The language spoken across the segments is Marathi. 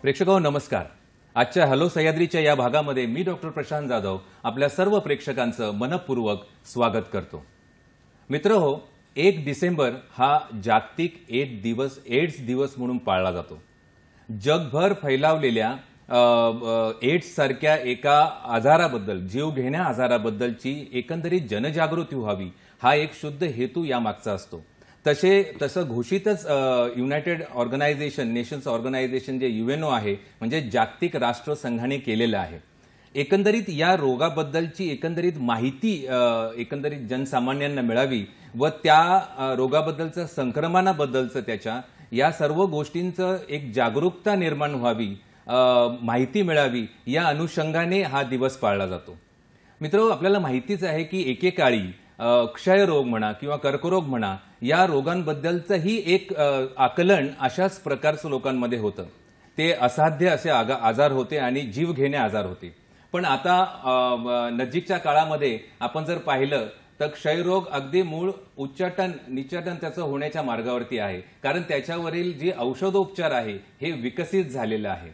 प्रेक्षकांनो नमस्कार। आजच्या हॅलो सह्याद्रीच्या या भागामध्ये मी डॉक्टर प्रशांत जाधव आपल्या सर्व प्रेक्षकांचं मनपूर्वक स्वागत करतो। मित्रहो, 1 डिसेंबर हा जागतिक एड्स दिवस म्हणून पाळला जातो। जगभर फैलावलेल्या एड्स सारख्या एका आजाराबद्दल, जीवघेण्या आजाराबद्दलची एकंदरीत जनजागृती व्हावी हा एक शुद्ध हेतू यामागचा असतो। तसं घोषितच युनायटेड नेशन्स ऑर्गनायझेशन जे UNO आहे म्हणजे जागतिक राष्ट्र संघाने केलेलं आहे। एकंदरीत या रोगाबद्दलची एकंदरीत माहिती एकंदरीत जनसामान्यांना मिळावी व त्या रोगाबद्दलचं संक्रमणाबद्दलचं त्याच्या या सर्व गोष्टींचं एक जागरूकता निर्माण व्हावी, माहिती मिळावी या अनुषंगाने हा दिवस पाळला जातो। मित्रांनो, आपल्याला माहितीच आहे की एकेकाळी क्षयरोग म्हणा किंवा कर्करोग म्हणा या रोगांबद्दलचंही एक आकलन अशाच प्रकारचं लोकांमध्ये होतं। ते असाध्य असे आजार होते आणि जीवघेणे आजार होते। पण आता नजीकच्या काळामध्ये आपण जर पाहिलं तर क्षयरोग अगदी मूळ निच्चाटन त्याचं होण्याच्या मार्गावरती आहे, कारण त्याच्यावरील जे औषधोपचार आहे हे विकसित झालेलं आहे।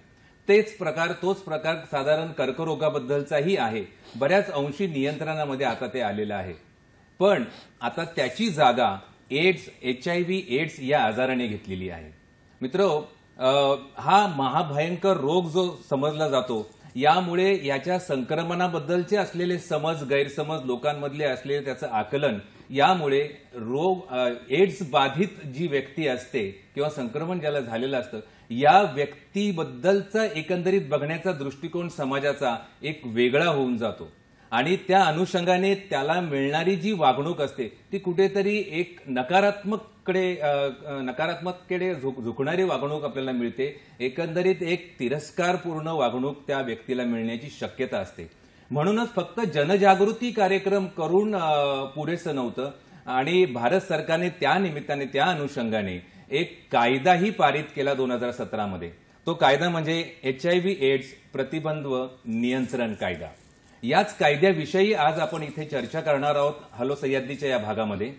तोच प्रकार साधारण कर्करोगाबद्दलचाही आहे, बऱ्याच अंशी नियंत्रणामध्ये आता ते आलेलं आहे। पण आता त्याची जागा HIV एड्स या आजाराने घेतलेली आहे। मित्रो, हा महाभयंकर रोग जो समजला जातो यामुळे याच्या संक्रमणाबद्दलचे असलेले गैरसमज लोकांमधले असलेले त्याचं आकलन यामुळे एड्स बाधित जी व्यक्ती असते किंवा संक्रमण ज्याला झालेलं असतं या व्यक्तीबद्दलचा एकंदरीत बघण्याचा दृष्टिकोन समाजाचा एक वेगळा होऊन जातो आणि त्या अनुषंगाने त्याला मिळणारी जी वागणूक असते ती कुठेतरी एक नकारात्मककडे झुकणारी वागणूक आपल्याला मिळते। एकंदरीत एक तिरस्कारपूर्ण वागणूक त्या व्यक्तीला मिळण्याची शक्यता असते। म्हणूनच फक्त जनजागृती कार्यक्रम करून पुरेसं नव्हतं आणि भारत सरकारने त्या निमित्ताने त्या अनुषंगाने एक कायदाही पारित केला 2017 मध्ये। तो कायदा म्हणजे HIV एड्स प्रतिबंध व नियंत्रण कायदा। याच कायद्याविषयी आज आपण इथे चर्चा करणार आहोत हॅलो सह्याद्रीच्या या भागामध्ये।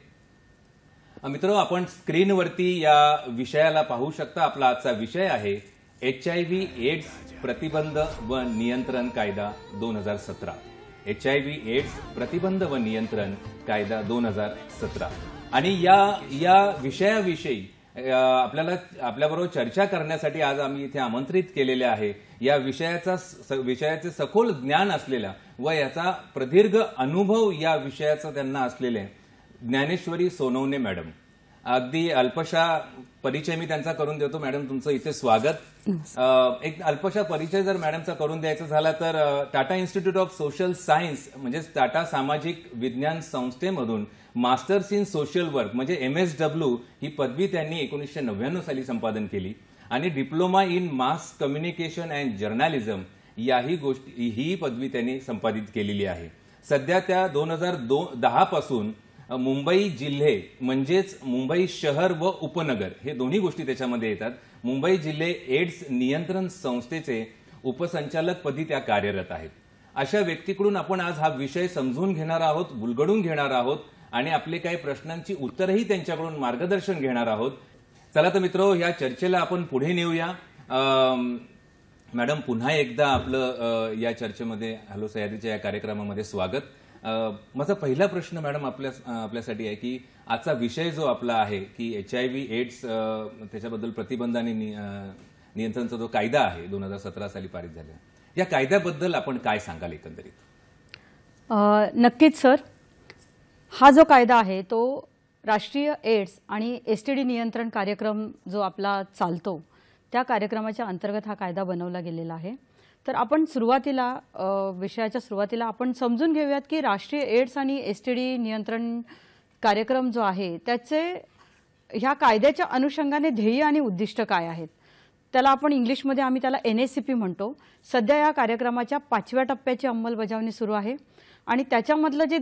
मित्रांनो, आपण स्क्रीनवरती या विषयाला पाहू शकता। आपला आजचा विषय आहे HIV एड्स प्रतिबंध व नियंत्रण कायदा 2017। HIV एड्स प्रतिबंध व नियंत्रण कायदा 2017 आणि या विषयाविषयी आपल्याबरोबर चर्चा करण्यासाठी आज आम्ही इथे आमंत्रित केलेले आहे या विषयाचे सखोल ज्ञान असलेला व याचा प्रदीर्घ अनुभव या विषयाचा त्यांना असलेले ज्ञानेश्वरी सोनवणे मॅडम। अगदी अल्पशा परिचय मी त्यांचा करून देतो। मॅडम, तुमचं इथे स्वागत। एक अल्पशा परिचय जर मॅडमचा करून द्यायचा झाला तर Tata Institute of Social Science म्हणजे टाटा सामाजिक विज्ञान संस्थेमधून मास्टर्स इन सोशल वर्क म्हणजे MSW ही पदवी त्यांनी 1999 साली संपादन केली आणि diploma in mass communication and journalism ही पदवी त्यांनी संपादित केलेली आहे। सध्या त्या 2010 पासून मुंबई जिल्हे म्हणजेच मुंबई शहर व उपनगर हे दोन्ही गोष्टी त्याच्यामध्ये येतात। मुंबई जिल्हे एड्स नियंत्रण संस्थेचे उपसंचालक पदी त्या कार्यरत आहेत। अशा व्यक्तीकडून आपण आज हा विषय समजून घेणार आहोत, उलगडून घेणार आहोत आणि आपले काही प्रश्नांची उत्तरही त्यांच्याकडून मार्गदर्शन घेणार आहोत। चला तर मित्रो, या चर्चेला आपण पुढे नेऊया। मॅडम, पुन्हा एकदा आपलं या चर्चेमध्ये हॅलो सह्याद्रीच्या या कार्यक्रमामध्ये स्वागत। माझा पहिला प्रश्न मॅडम आपल्यासाठी आहे की आजचा विषय जो आपला आहे की HIV एड्स त्याच्याबद्दल प्रतिबंध आणि नियंत्रणचा जो कायदा आहे 2017 साली पारित झालेला, या कायद्याबद्दल आपण काय सांगाल एकंदरीत? नक्कीच सर, हा जो कायदा आहे तो राष्ट्रीय एड्स आणि STD नियंत्रण कार्यक्रम जो आपला चालतो त्या कार्यक्रमाच्या अंतर्गत हा कायदा बनवला गेलेला आहे। तर आपण विषयाच्या सुरुवातीला आपण समजून घेऊयात की राष्ट्रीय एड्स आणि STD नियंत्रण कार्यक्रम जो आहे त्याचे ह्या कायद्याच्या अनुषंगाने ध्येय आणि उद्दिष्ट काय आहेत। त्याला आपण इंग्लिशमध्ये आम्ही त्याला NACP म्हणतो। सध्या या कार्यक्रमाच्या 5व्या टप्प्याची अंमलबजावणी सुरू आहे आणि त्याच्यामधलं जे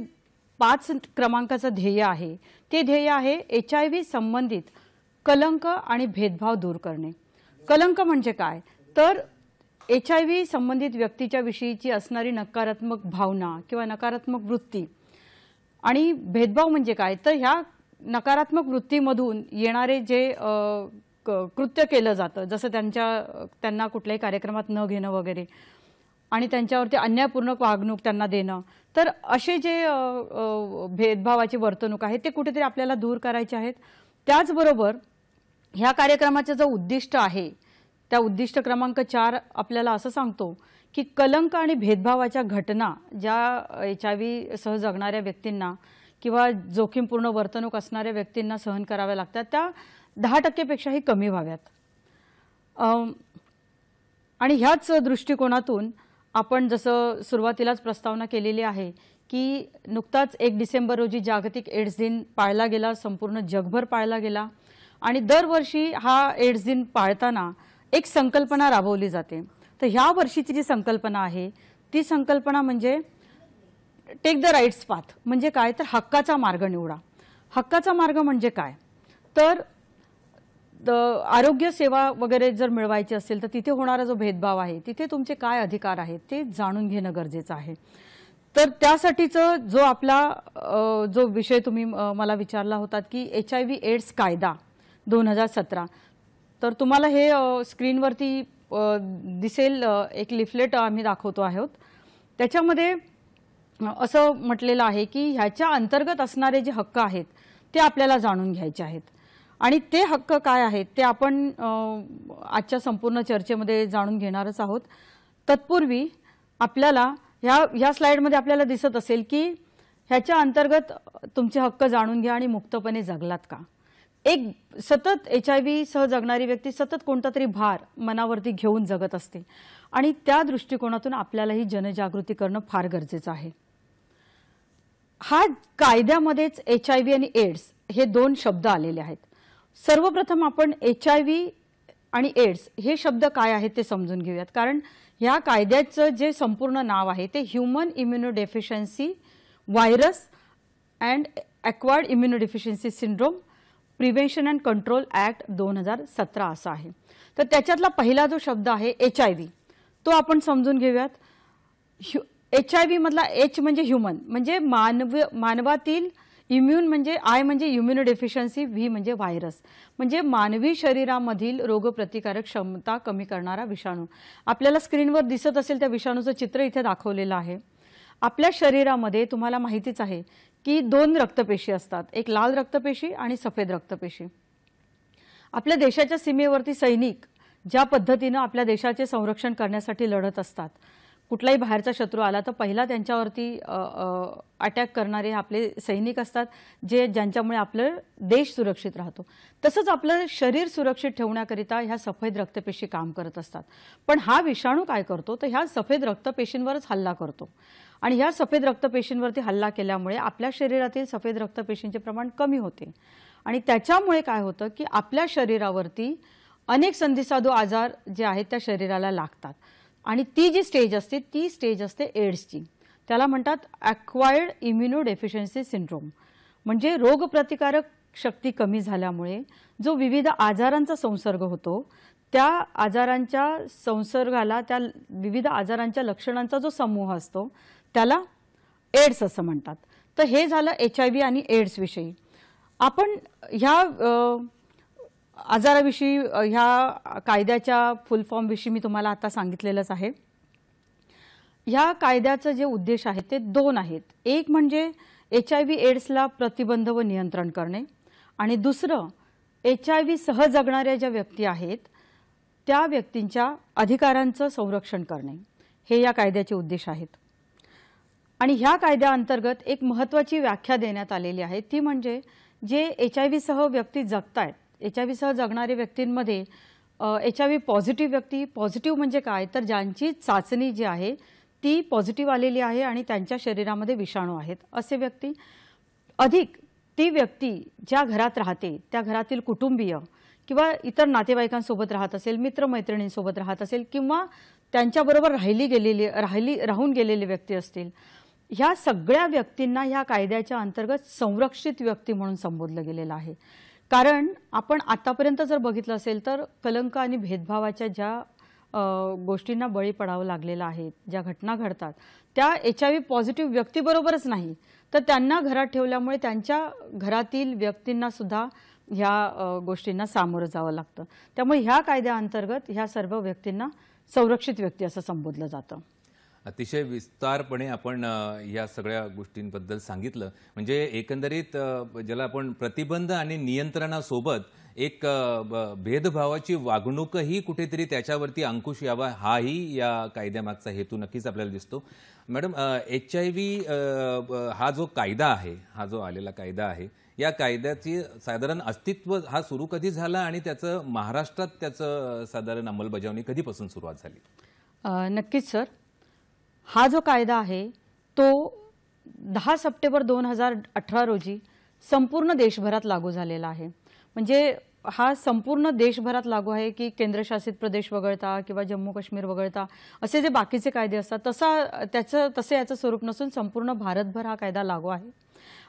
5 क्रमांकाचं ध्येय आहे ते ध्येय आहे HIV संबंधित कलंक आणि भेदभाव दूर करणे। कलंक म्हणजे काय तर HIV संबंधित व्यक्तीच्या विषयीची असणारी नकारात्मक भावना किंवा नकारात्मक वृत्ती आणि भेदभाव म्हणजे काय तर ह्या नकारात्मक वृत्तीमधून येणारे जे कृत्य केलं जातं, जसं त्यांना कुठल्याही कार्यक्रमात न घेणं वगैरे आणि त्यांच्यावरती अन्यायपूर्ण वागणूक त्यांना देणं, तर असे जे भेदभावाची वर्तणूक आहे ते कुठेतरी आपल्याला दूर करायचे आहेत. त्याचबरोबर ह्या कार्यक्रमाचं जो उद्दिष्ट आहे त्या उद्दिष्ट क्रमांक 4 आपल्याला असं सांगतो की कलंक आणि भेदभावाच्या घटना ज्या HIV सह जगणाऱ्या व्यक्तींना किंवा जोखीमपूर्ण वर्तणूक असणाऱ्या व्यक्तींना सहन कराव्या लागतात त्या 10% पेक्षाही कमी व्हाव्यात. आणि ह्याच दृष्टिकोनातून आपण जसं सुरुवातीलाच प्रस्तावना केलेली आहे की नुकताच 1 डिसेंबर रोजी जागतिक एड्स दिन पाळला गेला, संपूर्ण जगभर पाळला गेला आणि दरवर्षी हा एड्स दिन पाळताना एक संकल्पना राबवली जाते. तर ह्या वर्षीची जी संकल्पना आहे ती संकल्पना म्हणजे टेक द राईट्स पाथ. म्हणजे काय तर हक्काचा मार्ग निवडा. हक्काचा मार्ग म्हणजे काय तर आरोग्य सेवा वगैरे जर मिळवायची असेल तर तिथे होणारा जो भेदभाव आहे तिथे तुमचे काय अधिकार आहेत ते जाणून घेणं गरजेचं आहे. तर त्यासाठीचं जो आपला जो विषय तुम्ही मला विचारला होतात की HIV एड्स कायदा 2017, तर तुम्हाला हे स्क्रीनवरती दिसेल एक लिफलेट आम्ही दाखवतो आहोत. त्याच्यामध्ये असं म्हटलेलं आहे की ह्याच्या अंतर्गत असणारे जे हक्क आहेत ते आपल्याला जाणून घ्यायचे आहेत आणि ते हक्क काय आहेत ते आपण आजच्या संपूर्ण चर्चेमध्ये जाणून घेणारच आहोत. तत्पूर्वी आपल्याला ह्या स्लाइडमध्ये आपल्याला दिसत असेल की ह्याच्या अंतर्गत तुमचे हक्क जाणून घ्या आणि मुक्तपणे जगलात का. एक सतत HIV सह जगणारी व्यक्ती सतत कोणता तरी भार मनावरती घेऊन जगत असते आणि त्या दृष्टिकोनातून आपल्यालाही जनजागृती करणं फार गरजेचं आहे. हा कायद्यामध्येच HIV आणि एड्स हे 2 शब्द आलेले आहेत. सर्वप्रथम आपण HIV आणि एड्स हे शब्द काय आहेत ते समजून घेऊयात, कारण ह्या कायद्याचं जे संपूर्ण नाव आहे ते human immunodeficiency virus and acquired immunodeficiency syndrome prevention and control act 2017 असं आहे. तर त्याच्यातला पहिला जो शब्द आहे HIV तो आपण समजून घेऊयात. HIV मधला H म्हणजे ह्युमन म्हणजे मानवातील, इम्यून म्हणजे आय म्हणजे इम्युनोडेफिशियन्सी, व्ही म्हणजे व्हायरस म्हणजे मानवी शरीरामधील रोगप्रतिकारक क्षमता कमी करणारा विषाणू. आपल्याला स्क्रीनवर दिसत असेल त्या विषाणूचं चित्र इथे दाखवलेलं आहे. आपल्या शरीरामध्ये तुम्हाला माहितीच आहे की 2 रक्तपेशी असतात, एक लाल रक्तपेशी आणि सफेद रक्तपेशी. आपल्या देशाच्या सीमेवरती सैनिक ज्या पद्धतीनं आपल्या देशाचे संरक्षण करण्यासाठी लढत असतात, कुठलाही बाहेरचा शत्रू आला तर पहिला त्यांच्यावरती अटॅक करणारे आपले सैनिक असतात ज्यांच्यामुळे आपलं देश सुरक्षित राहतो. तसंच आपलं शरीर सुरक्षित ठेवण्याकरिता ह्या सफेद रक्तपेशी काम करत असतात. पण हा विषाणू काय करतो तर ह्या सफेद रक्तपेशींवरच हल्ला करतो आणि ह्या सफेद रक्तपेशींवरती हल्ला केल्यामुळे आपल्या शरीरातील सफेद रक्तपेशींचे प्रमाण कमी होते आणि त्याच्यामुळे काय होतं की आपल्या शरीरावरती अनेक संधिसाधू आजार जे आहेत त्या शरीराला लागतात आणि ती जी स्टेज असते ती स्टेज असते एड्सची. त्याला म्हणतात ॲक्वायर्ड इम्युनोडेफिशियन्सी सिंड्रोम. म्हणजे रोगप्रतिकारक शक्ती कमी झाल्यामुळे जो विविध आजारांचा संसर्ग होतो त्या आजारांच्या संसर्गाला, त्या विविध आजारांच्या लक्षणांचा जो समूह असतो त्याला एड्स असं म्हणतात. तर हे झालं HIV आणि एड्स विषयी. आपण ह्या आजाराविषयी ह्या कायद्याच्या फुल फॉर्म विषयी मी तुम्हाला आता सांगितलेलंच आहे. ह्या कायद्याचं जे उद्देश आहे ते 2 आहेत. एक म्हणजे HIV एड्सला प्रतिबंध व नियंत्रण करणे आणि दुसरं HIV सह जगणाऱ्या ज्या व्यक्ती आहेत त्या व्यक्तींच्या अधिकारांचं संरक्षण करणे. हे या कायद्याचे उद्देश आहेत. आणि ह्या कायद्याअंतर्गत एक महत्त्वाची व्याख्या देण्यात आलेली आहे ती म्हणजे जे HIV सह व्यक्ती जगतायत, HIV सह जगणाऱ्या व्यक्तींमध्ये HIV पॉझिटिव्ह व्यक्ती, पॉझिटिव्ह म्हणजे काय तर ज्यांची चाचणी जी आहे ती पॉझिटिव्ह आलेली आहे आणि त्यांच्या शरीरामध्ये विषाणू आहेत असे व्यक्ती, अधिक ती व्यक्ती ज्या घरात राहते त्या घरातील कुटुंबीय किंवा इतर नातेवाईकांसोबत राहत असेल, मित्रमैत्रिणींसोबत राहत असेल किंवा त्यांच्याबरोबर राहून गेलेली व्यक्ती असतील, ह्या सगळ्या व्यक्तींना ह्या कायद्याच्या अंतर्गत संरक्षित व्यक्ती म्हणून संबोधलं गेलेलं आहे. कारण आपण आतापर्यंत जर बघितलं असेल तर कलंक आणि भेदभावाच्या ज्या गोष्टींना बळी पडावं लागलेलं आहे, ज्या घटना घडतात त्या HIV पॉझिटिव्ह व्यक्तीबरोबरच नाही तर त्यांना घरात ठेवल्यामुळे त्यांच्या घरातील व्यक्तींना सुद्धा ह्या गोष्टींना सामोरं जावं लागतं. त्यामुळे ह्या कायद्याअंतर्गत ह्या सर्व व्यक्तींना संरक्षित व्यक्ती असं संबोधलं जातं. अतिशय विस्तारपणे आपण या सगळ्या गोष्टींबद्दल सांगितलं. म्हणजे एकंदरीत ज्याला आपण प्रतिबंध आणि नियंत्रणासोबत एक भेदभावाची वागणूकही कुठेतरी त्याच्यावरती अंकुश यावा, हाही या कायद्यामागचा हेतू नक्कीच आपल्याला दिसतो. मॅडम, HIV हा जो कायदा आहे, हा जो आलेला कायदा आहे, या कायद्याची साधारण अस्तित्व हा सुरू कधी झाला आणि त्याचं महाराष्ट्रात त्याचं साधारण अंमलबजावणी कधीपासून सुरुवात झाली? नक्कीच सर. हा जो कायदा आहे तो 10 सप्टेंबर 2018 रोजी संपूर्ण देशभरात लागू झालेला आहे. म्हणजे हा संपूर्ण देशभरात लागू आहे की केंद्रशासित प्रदेश वगळता किंवा जम्मू काश्मीर वगळता असे जे बाकीचे कायदे असतात तसे याचं स्वरूप नसून संपूर्ण भारतभर हा कायदा लागू आहे.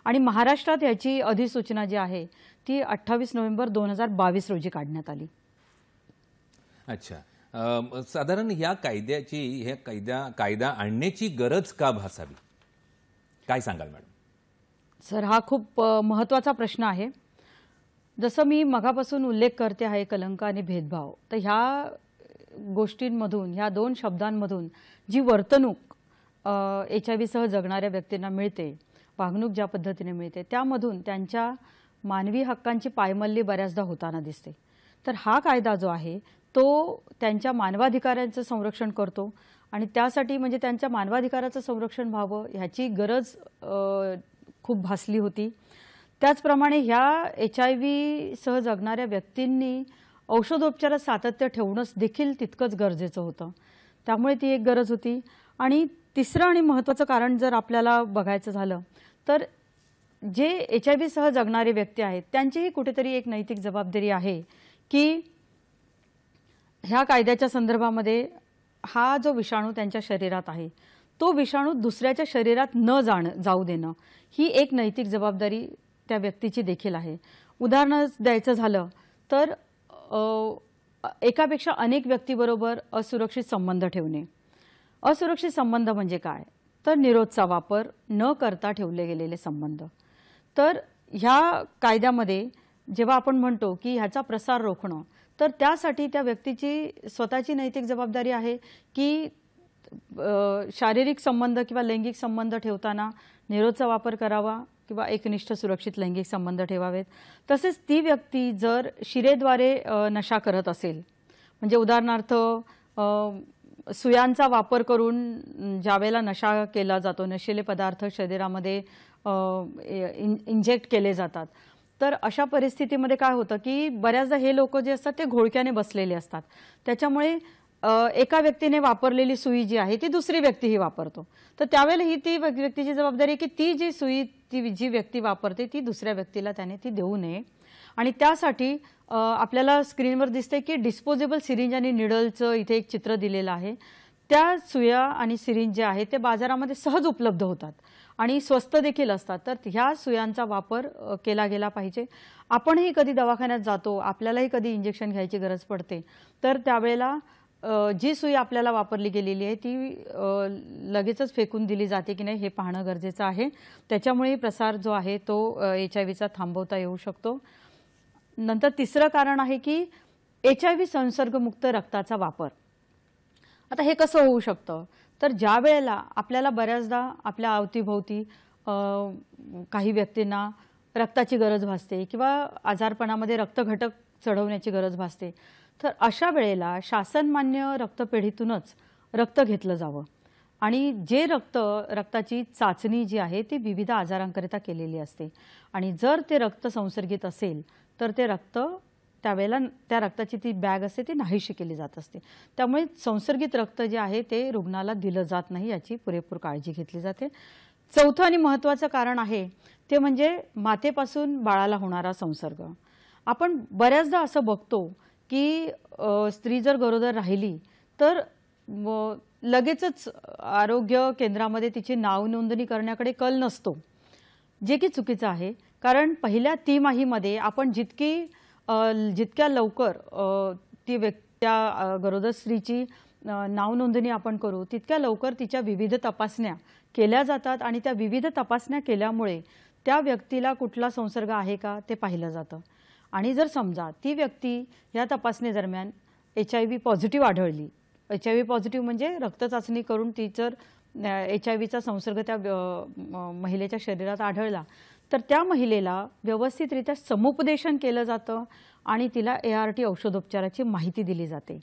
आणि महाराष्ट्रात याची अधिसूचना जी आहे ती 28 नोव्हेंबर 2022 रोजी काढण्यात आली. अच्छा. साधारण या कायद्याची हे कायदा आणण्याची गरज का भासावी, काय सांगाल मॅडम? सर, हा खूप महत्त्वाचा प्रश्न आहे. जसं मी मगापासून उल्लेख करते आहे कलंक आणि भेदभाव, तर ह्या गोष्टींमधून, ह्या दोन शब्दांमधून जी वर्तणूक HIV सह जगणाऱ्या व्यक्तींना मिळते, वागणूक ज्या पद्धतीने मिळते, त्यामधून त्यांच्या मानवी हक्कांची पायमल्ली बऱ्याचदा होताना दिसते. तर हा कायदा जो आहे तो त्यांच्या मानवाधिकारांचं संरक्षण करतो आणि त्यासाठी म्हणजे त्यांच्या मानवाधिकाराचं संरक्षण व्हावं ह्याची गरज खूप भासली होती. त्याचप्रमाणे ह्या HIV सह जगणाऱ्या व्यक्तींनी औषधोपचारात सातत्य ठेवणं देखील तितकंच गरजेचं होतं. त्यामुळे ती एक गरज होती. आणि तिसरं आणि महत्त्वाचं कारण जर आपल्याला बघायचं झालं तर जे HIV सह जगणारे व्यक्ती आहेत त्यांचीही कुठेतरी एक नैतिक जबाबदारी आहे की ह्या कायद्याच्या संदर्भामध्ये हा जो विषाणू त्यांच्या शरीरात आहे तो विषाणू दुसऱ्याच्या शरीरात न जाऊ देणं ही एक नैतिक जबाबदारी त्या व्यक्तीची देखील आहे. उदाहरण द्यायचं झालं तर एकापेक्षा अनेक व्यक्तीबरोबर असुरक्षित संबंध ठेवणे. असुरक्षित संबंध म्हणजे काय, तर निरोधचा वापर न करता ठेवले गेलेले संबंध. तर ह्या कायद्यामध्ये जेव्हा आपण म्हणतो की ह्याचा प्रसार रोखणं, तर त्यासाठी त्या व्यक्तीची स्वतःची नैतिक जबाबदारी आहे की शारीरिक संबंध किंवा लैंगिक संबंध ठेवताना निरोधचा वापर करावा किंवा एकनिष्ठ सुरक्षित लैंगिक संबंध ठेवावेत. तसेच ती व्यक्ती जर शिरेद्वारे नशा करत असेल, म्हणजे उदाहरणार्थ सुयांचा वापर करून ज्यावेळेला नशा केला जातो, नशिले पदार्थ शरीरामध्ये इंजेक्ट केले जातात, तर अशा परिस्थितीमध्ये काय होतं की बऱ्याचदा हे लोक जे असतात ते घोळक्याने बसलेले असतात. त्याच्यामुळे एका व्यक्तीने वापरलेली सुई जी आहे ती दुसरी व्यक्तीही वापरतो. तर त्यावेळेला ही ती व्यक्तीची जबाबदारी की ती जी सुई जी व्यक्ती वापरते ती दुसऱ्या व्यक्तीला त्याने ती देऊ नये. आणि त्यासाठी आपल्याला स्क्रीनवर दिसते की डिस्पोजेबल सिरिंज आणि निडलचं इथे एक चित्र दिलेलं आहे. त्या सुया आणि सिरिंज जे आहे ते बाजारामध्ये सहज उपलब्ध होतात आणि स्वस्त देखील असतात. तर ह्या सुयांचा वापर केला गेला पाहिजे. आपणही कधी दवाखान्यात जातो, आपल्यालाही कधी इंजेक्शन घ्यायची गरज पडते, तर त्यावेळेला जी सुई आपल्याला वापरली गेलेली आहे ती लगेचच फेकून दिली जाते की नाही हे पाहणं गरजेचं आहे. त्याच्यामुळे प्रसार जो आहे तो HIV थांबवता येऊ शकतो. नंतर तिसरं कारण आहे की HIV संसर्गमुक्त रक्ताचा वापर. आता हे कसं होऊ शकतं, तर ज्या वेळेला आपल्याला बऱ्याचदा आपल्या अवतीभोवती काही व्यक्तींना रक्ताची गरज भासते किंवा आजारपणामध्ये रक्तघटक चढवण्याची गरज भासते, तर अशा वेळेला शासनमान्य रक्तपेढीतूनच रक्त घेतलं जावं. आणि जे रक्ताची चाचणी जी आहे ती विविध आजारांकरिता केलेली असते आणि जर ते रक्त संसर्गित असेल तर ते रक्त त्यावेळेला त्या रक्ताची ती बॅग असते ती नाहीशी केली जात असते. त्यामुळे संसर्गित रक्त जे आहे ते रुग्णाला दिलं जात नाही याची पुरेपूर काळजी घेतली जाते. चौथं आणि महत्त्वाचं कारण आहे ते म्हणजे मातेपासून बाळाला होणारा संसर्ग. आपण बऱ्याचदा असं बघतो की स्त्री जर गरोदर राहिली तर लगेचच आरोग्य केंद्रामध्ये तिची नाव नोंदणी करण्याकडे कल नसतो, जे की चुकीचं आहे. कारण पहिल्या तिमाहीमध्ये आपण जितक्या लवकर त्या गरोदर स्त्रीची नाव नोंदणी आपण करू तितक्या लवकर तिच्या विविध तपासण्या केल्या जातात आणि त्या विविध तपासण्या केल्यामुळे त्या व्यक्तीला कुठला संसर्ग आहे का ते पाहिलं जातं. आणि जर समजा ती व्यक्ती या तपासणी दरम्यान HIV पॉझिटिव्ह आढळली, HIV पॉझिटिव्ह म्हणजे रक्त चाचणी करून ती जर HIVचा संसर्ग त्या महिलेच्या शरीरात आढळला तर त्या महिलेला व्यवस्थितरित्या समुपदेशन केलं जातं आणि तिला ART औषधोपचाराची माहिती दिली जाते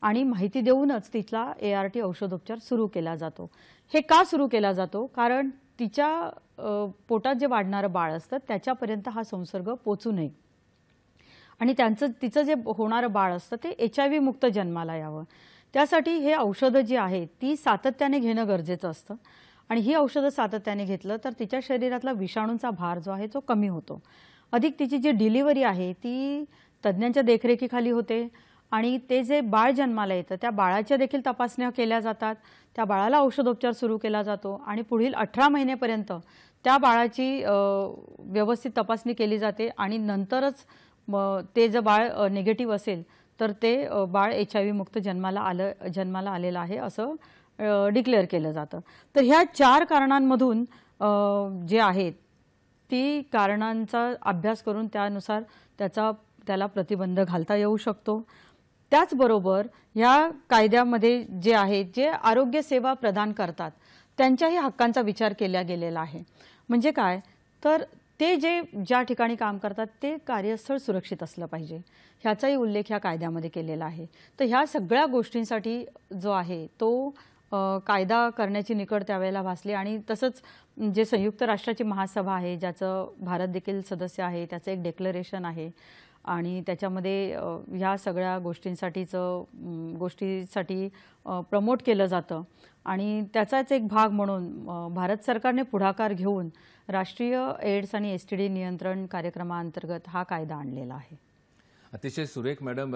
आणि माहिती देऊनच तिथला ART औषधोपचार सुरू केला जातो. हे का सुरू केला जातो? कारण तिच्या पोटात जे वाढणारं बाळ असतं त्याच्यापर्यंत हा संसर्ग पोचू नये आणि तिचं जे होणारं बाळ असतं ते HIV मुक्त जन्माला यावं. त्यासाठी हे औषधं जी आहेत ती सातत्याने घेणं गरजेचं असतं आणि ही औषधं सातत्याने घेतलं तर तिच्या शरीरातला विषाणूंचा भार जो आहे तो कमी होतो. अधिक तिची जी डिलिव्हरी आहे ती तज्ज्ञांच्या देखरेखीखाली होते आणि ते जे बाळ जन्माला येतं त्या बाळाच्या देखील तपासण्या केल्या जातात. त्या बाळाला औषधोपचार सुरू केला जातो आणि पुढील 18 महिन्यापर्यंत त्या बाळाची व्यवस्थित तपासणी केली जाते आणि नंतरच ते जर बाळ निगेटिव्ह असेल तर ते बाळ HIV मुक्त जन्माला आलेलं आहे असं डिक्लेअर केलं जातं. तर ह्या 4 कारणांमधून जे आहेत ती कारणांचा अभ्यास करून त्यानुसार त्याला प्रतिबंध घालता येऊ शकतो. त्याचबरोबर या कायद्यामध्ये जे आहेत जे आरोग्य सेवा प्रदान करतात त्यांच्याही हक्कांचा विचार केला गेलेला आहे. म्हणजे काय तर ते ज्या ठिकाणी काम करतात ते कार्यस्थळ सुरक्षित असलं पाहिजे ह्याचाही उल्लेख ह्या कायद्यामध्ये केलेला आहे. तर ह्या सगळ्या गोष्टींसाठी जो आहे तो कायदा करण्याची निकड त्यावेळेला भासली आणि तसंच जे संयुक्त राष्ट्राची महासभा आहे ज्याचं भारत देखील सदस्य आहे त्याचं एक डिक्लेरेशन आहे आणि त्याच्यामध्ये ह्या सगळ्या गोष्टीसाठी प्रमोट केलं जातं आणि त्याचाच एक भाग म्हणून भारत सरकारने पुढाकार घेऊन राष्ट्रीय एड्स आणि STD नियंत्रण कार्यक्रमाअंतर्गत हा कायदा आणलेला आहे. अतिशय सुरेख मॅडम,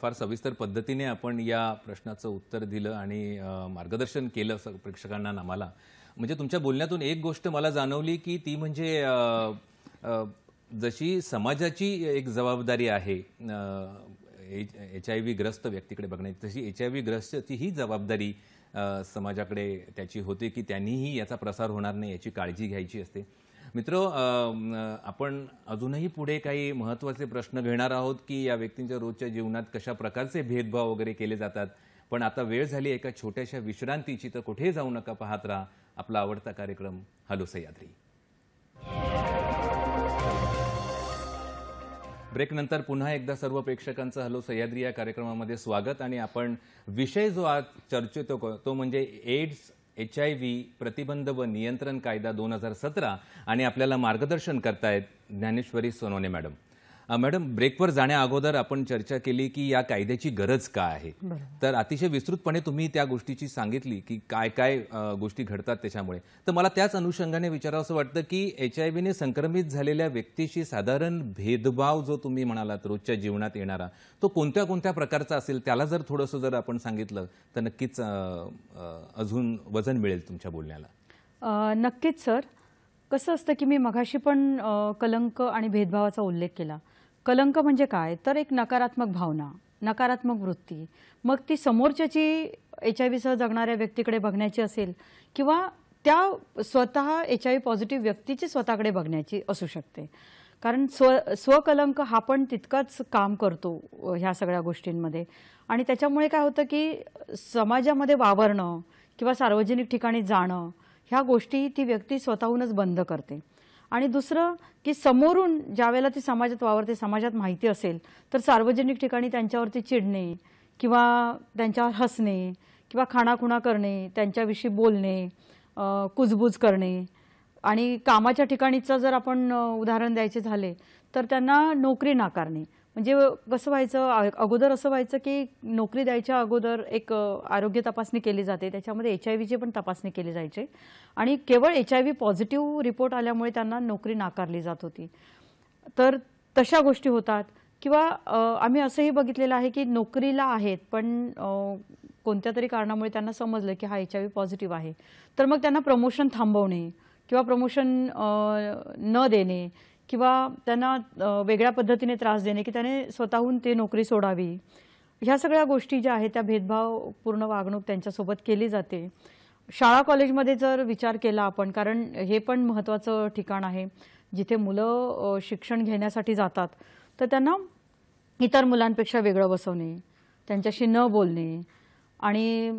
फार सविस्तर पद्धतीने आपण या प्रश्नाचं उत्तर दिलं आणि मार्गदर्शन केलं प्रेक्षकांना आम्हाला. म्हणजे तुमच्या बोलण्यातून एक गोष्ट मला जाणवली की ती म्हणजे जशी समाजाची एक जबाबदारी आहे HIV ग्रस्त व्यक्तीकडे बघण्याची तशी HIV ग्रस्तची ही जबाबदारी समाजाकडे त्याची होते की त्यांनीही याचा प्रसार होणार नाही याची काळजी घ्यायची असते. मित्र, आपण अजूनही पुढे काही महत्त्वाचे प्रश्न घेणार आहोत की या व्यक्तींच्या रोजच्या जीवनात कशा प्रकारचे भेदभाव वगैरे केले जातात. पण आता वेळ झाली एका छोट्याशा विश्रांतीची, तर कुठे जाऊ नका, पाहत राहा आपला आवडता कार्यक्रम हॅलो सह्याद्री. ब्रेकनंतर पुन्हा एकदा सर्व प्रेक्षकांचं हॅलो सह्याद्री या कार्यक्रमामध्ये स्वागत. आणि आपण विषय जो आज चर्चेत तो म्हणजे एड्स HIV प्रतिबंध व नियंत्रण कायदा 2017 आणि आपल्याला मार्गदर्शन करतायत ज्ञानेश्वरी सोनवणे मॅडम. मॅडम, ब्रेकवर जाण्या अगोदर आपण चर्चा केली की या कायद्याची गरज काय आहे. तर अतिशय विस्तृतपणे तुम्ही त्या गोष्टीची सांगितली की काय काय गोष्टी घडतात त्याच्यामुळे. तर मला त्याच अनुषंगाने विचारावंसं वाटतं की HIVने संक्रमित झालेल्या व्यक्तीशी साधारण भेदभाव जो तुम्ही म्हणालात रोजच्या जीवनात येणारा तो कोणत्या कोणत्या प्रकारचा असेल त्याला जर थोडंसं जर आपण सांगितलं तर नक्कीच अजून वजन मिळेल तुमच्या बोलण्याला. नक्कीच सर. कसं असतं की मी मगाशी पण कलंक आणि भेदभावाचा उल्लेख केला. कलंक म्हणजे काय तर एक नकारात्मक भावना, नकारात्मक वृत्ती, मग ती समोरच्याची HIV सह जगणाऱ्या व्यक्तीकडे बघण्याची असेल किंवा त्या स्वतः HIV पॉझिटिव्ह व्यक्तीची स्वतःकडे बघण्याची असू शकते. कारण स्वकलंक हा पण तितकाच काम करतो ह्या सगळ्या गोष्टींमध्ये आणि त्याच्यामुळे काय होतं की समाजामध्ये वावरणं किंवा सार्वजनिक ठिकाणी जाणं ह्या गोष्टी ती व्यक्ती स्वतःहूनच बंद करते. आणि दुसरं की समोरून ज्यावेळेला ती समाजात वावरते, समाजात माहिती असेल तर सार्वजनिक ठिकाणी त्यांच्यावरती चिडणे किंवा त्यांच्यावर हसणे किंवा खाणाखुणा करणे, त्यांच्याविषयी बोलणे, कुजबूज करणे आणि कामाच्या ठिकाणीचं जर आपण उदाहरण द्यायचे झाले तर त्यांना नोकरी नाकारणे. म्हणजे कसं व्हायचं, अगोदर असं व्हायचं की नोकरी द्यायच्या अगोदर एक आरोग्य तपासणी केली जाते, त्याच्यामध्ये HIVची पण तपासणी केली जायची आणि केवळ HIV पॉझिटिव्ह रिपोर्ट आल्यामुळे त्यांना नोकरी नाकारली जात होती. तर तशा गोष्टी होतात. किंवा आम्ही असंही बघितलेलं आहे की नोकरीला आहेत पण कोणत्या तरी कारणामुळे त्यांना समजलं की हा HIV पॉझिटिव्ह आहे तर मग त्यांना प्रमोशन थांबवणे किंवा प्रमोशन न देणे किंवा त्यांना वेगळ्या पद्धतीने त्रास देणे की त्याने स्वतःहून ते नोकरी सोडावी. ह्या सगळ्या गोष्टी ज्या आहेत त्या भेदभावपूर्ण वागणूक त्यांच्यासोबत केली जाते. शाळा कॉलेजमध्ये जर विचार केला आपण, कारण हे पण महत्त्वाचं ठिकाण आहे जिथे मुलं शिक्षण घेण्यासाठी जातात, तर त्यांना इतर मुलांपेक्षा वेगळं बसवणे, त्यांच्याशी न बोलणे आणि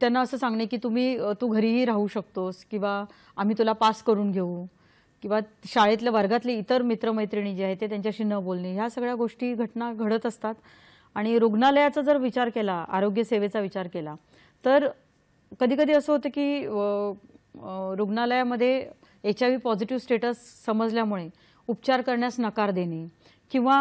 त्यांना असं सांगणे की तू घरीही राहू शकतोस किंवा आम्ही तुला पास करून घेऊ किंवा शाळेतल्या वर्गातले इतर मित्रमैत्रिणी जे आहेत ते त्यांच्याशी न बोलणे, ह्या सगळ्या गोष्टी घटना घडत असतात. आणि रुग्णालयाचा जर विचार केला, आरोग्य सेवेचा विचार केला, तर कधीकधी असं होतं की रुग्णालयामध्ये HIV पॉझिटिव्ह स्टेटस समजल्यामुळे उपचार करण्यास नकार देणे किंवा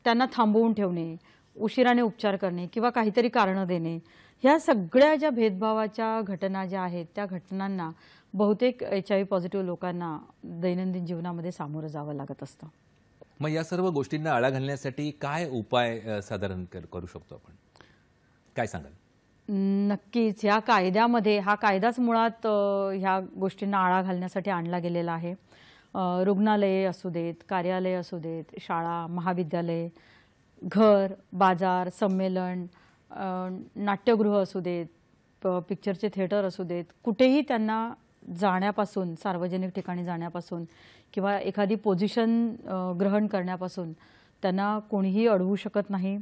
त्यांना थांबवून ठेवणे, उशिराने उपचार करणे किंवा काहीतरी कारणं देणे, ह्या सगळ्या ज्या भेदभावाच्या घटना ज्या आहेत त्या घटनांना बहुतेक HIV पॉझिटिव्ह लोकांना दैनंदिन जीवनामध्ये सामोरं जावं लागत असतं. मग या सर्व गोष्टींना आळा घालण्यासाठी काय उपाय साधारण करू शकतो आपण, काय सांगाल? नक्कीच ह्या कायद्यामध्ये हा कायदाच मुळात ह्या गोष्टींना आळा घालण्यासाठी आणला गेलेला आहे. रुग्णालये असू देत, कार्यालय असू देत, शाळा, महाविद्यालय, घर, बाजार, संमेलन, नाट्यगृह असू देत, पिक्चरचे थिएटर असू देत, कुठेही त्यांना जाण्यापासून, सार्वजनिक ठिकाणी जाण्यापासून किंवा एखादी पोझिशन ग्रहण करण्यापासून त्यांना कोणीही अडवू शकत नाही.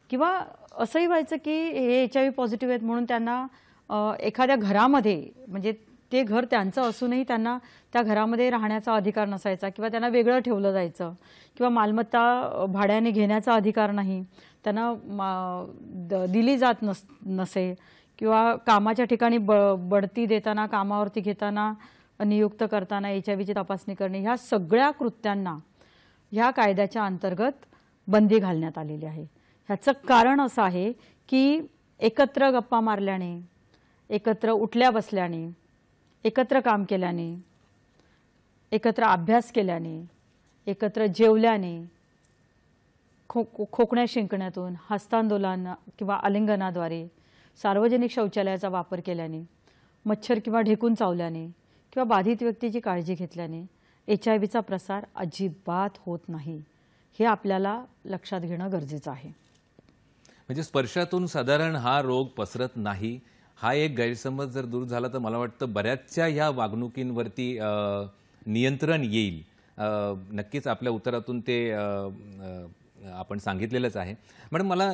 किंवा असंही व्हायचं की हे HIV पॉझिटिव्ह आहेत म्हणून त्यांना एखाद्या घरामध्ये, म्हणजे ते घर त्यांचं असूनही त्यांना त्या घरामध्ये राहण्याचा अधिकार नसायचा किंवा त्यांना वेगळं ठेवलं जायचं किंवा मालमत्ता भाड्याने घेण्याचा अधिकार नाही, त्यांना दिली जात नसे किंवा कामाच्या ठिकाणी बढती देताना, कामावरती घेताना, नियुक्त करताना HIVची तपासणी करणे, ह्या सगळ्या कृत्यांना ह्या कायद्याच्या अंतर्गत बंदी घालण्यात आलेली आहे. ह्याचं कारण असं आहे की एकत्र गप्पा मारल्याने, एकत्र उठल्या बसल्याने, एकत्र काम केल्याने, एकत्र अभ्यास केल्याने, एकत्र जेवल्याने, खोकण्या शिंकण्यातून, हस्तांदोलन किंवा आलिंगनाद्वारे, सार्वजनिक शौचालयाचा वापर केल्याने, मच्छर किंवा ढेकून चावल्याने किंवा बाधित व्यक्तीची काळजी घेतल्याने HIVचा प्रसार अजिबात होत नाही, हे आपल्याला लक्षात घेणं गरजेचं आहे. म्हणजे स्पर्शातून साधारण हा रोग पसरत नाही, हा एक गैरसमज जर दूर झाला तर मला वाटतं बऱ्याचशा ह्या वागणुकींवरती नियंत्रण येईल. नक्कीच आपल्या उत्तरातून ते आपण सांगितलेलंच आहे. मॅडम, मला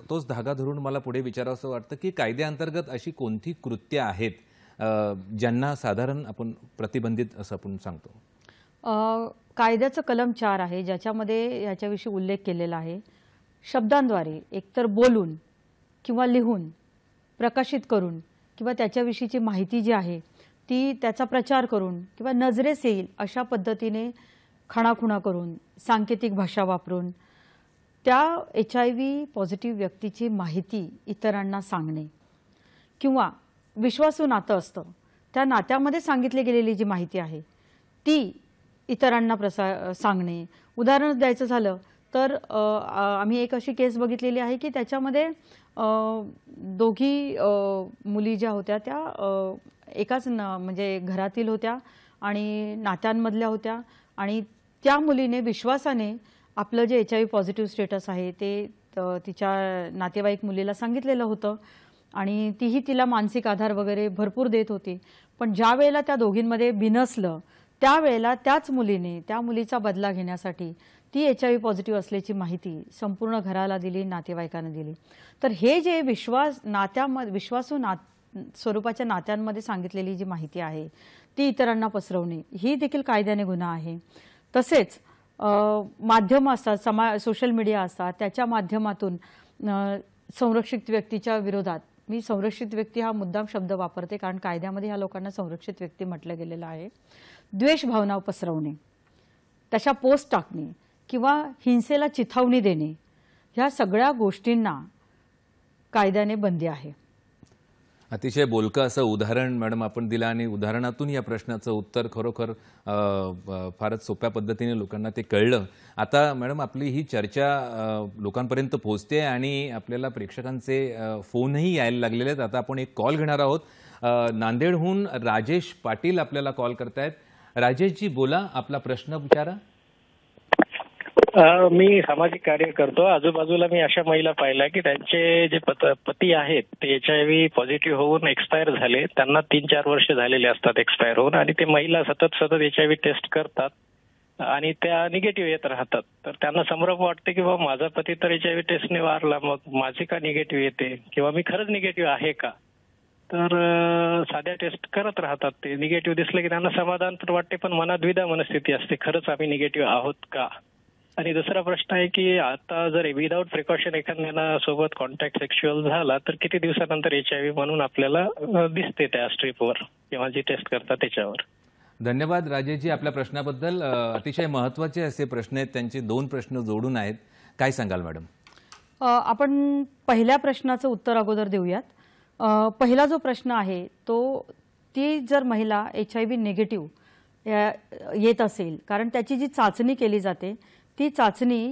तोच धागा धरून मला पुढे विचारावंसं वाटतं की कायद्याअंतर्गत अशी कोणती कृत्य आहेत ज्यांना साधारण आपण प्रतिबंधित असं आपण सांगतो? कायद्याचं कलम 4 आहे ज्याच्यामध्ये याच्याविषयी उल्लेख केलेला आहे. शब्दांद्वारे एकतर बोलून किंवा लिहून, प्रकाशित करून किंवा त्याच्याविषयीची माहिती जी आहे ती त्याचा प्रचार करून किंवा नजरेस येईल अशा पद्धतीने खाणाखुणा करून, सांकेतिक भाषा वापरून त्या HIV पॉझिटिव्ह व्यक्तीची माहिती इतरांना सांगणे किंवा विश्वासू नातं असतं, त्या नात्यामध्ये सांगितली गेलेली जी माहिती आहे ती इतरांना सांगणे. उदाहरण द्यायचं झालं तर आम्ही एक अशी केस बघितलेली आहे की त्याच्यामध्ये दोघी मुली ज्या होत्या त्या एकाच म्हणजे घरातील होत्या आणि नात्यांमधल्या होत्या आणि त्या मुलीने विश्वासाने आपलं जे HIV पॉझिटिव्ह स्टेटस आहे ते तिच्या नातेवाईक मुलीला सांगितलेलं होतं आणि तीही तिला मानसिक आधार वगैरे भरपूर देत होती. पण ज्या वेळेला त्या दोघींमध्ये बिनसलं त्यावेळेला त्याच मुलीने त्या मुलीचा बदला घेण्यासाठी ती HIV पॉझिटिव्ह असल्याची माहिती संपूर्ण घराला दिली, नातेवाईकांना दिली. तर हे जे विश्वासू स्वरूपाच्या नात्यांमध्ये सांगितलेली जी माहिती आहे ती इतरांना पसरवणे ही देखील कायद्याने गुन्हा आहे. तसेच माध्यम असतात, सोशल मीडिया असतात, त्याच्या माध्यमातून संरक्षित व्यक्तीच्या विरोधात, मी संरक्षित व्यक्ती हा मुद्दाम शब्द वापरते कारण कायद्यामध्ये ह्या लोकांना संरक्षित व्यक्ती म्हटलं गेलेलं आहे, द्वेष भावना पसरवणे, तशा पोस्ट टाकणे किंवा हिंसेला चिथावणी देणे, ह्या सगळ्या गोष्टींना कायद्याने बंदी आहे. अतिशय बोलकं असं उदाहरण मॅडम आपण दिलं आणि उदाहरणातून या प्रश्नाचं उत्तर खरोखर फारच सोप्या पद्धतीने लोकांना ते कळलं. आता मॅडम आपली ही चर्चा लोकांपर्यंत पोहोचते आणि आपल्याला प्रेक्षकांचे फोनही यायला लागलेले आहेत. आता आपण एक कॉल घेणार आहोत. नांदेडहून राजेश पाटील आपल्याला कॉल करतायत. राजेशजी बोला, आपला प्रश्न विचारा. मी सामाजिक कार्य करतो. आजूबाजूला मी अशा महिला पाहिल्या की त्यांचे जे पती आहेत ते HIV पॉझिटिव्ह होऊन एक्सपायर झाले. त्यांना 3-4 वर्ष झालेले असतात एक्सपायर होऊन आणि ते महिला सतत HIV टेस्ट करतात. आणि त्या निगेटिव्ह येत राहतात, तर त्यांना संभ्रम वाटते की बाबा माझा पती तर HIV टेस्टने वारला, मग माझी का निगेटिव्ह येते किंवा मी खरंच निगेटिव्ह आहे का. तर साध्या टेस्ट करत राहतात. ते निगेटिव्ह दिसले की त्यांना समाधान तर वाटते, पण मनात द्विधा मनस्थिती असते, खरंच आम्ही निगेटिव्ह आहोत का. आणि दुसरा प्रश्न आहे की आता जर विदाऊट प्रिकॉशन एखाद्याला सोबत कॉन्टॅक्ट सेक्शुअल झाला तर किती दिवसानंतर HIV म्हणून आपल्याला दिसते त्या स्ट्रीपवर किंवा जी टेस्ट करतात त्याच्यावर. धन्यवाद राजेशजी आपल्या प्रश्नाबद्दल. अतिशय महत्त्वाचे असे प्रश्न आहेत, त्यांचे 2 प्रश्न जोडून आहेत. काय सांगाल मॅडम? आपण पहिल्या प्रश्नाचं उत्तर अगोदर देऊयात. पहिला जो प्रश्न आहे तो ती जर महिला HIV निगेटिव्ह येत असेल, कारण त्याची जी चाचणी केली जाते ती चाचणी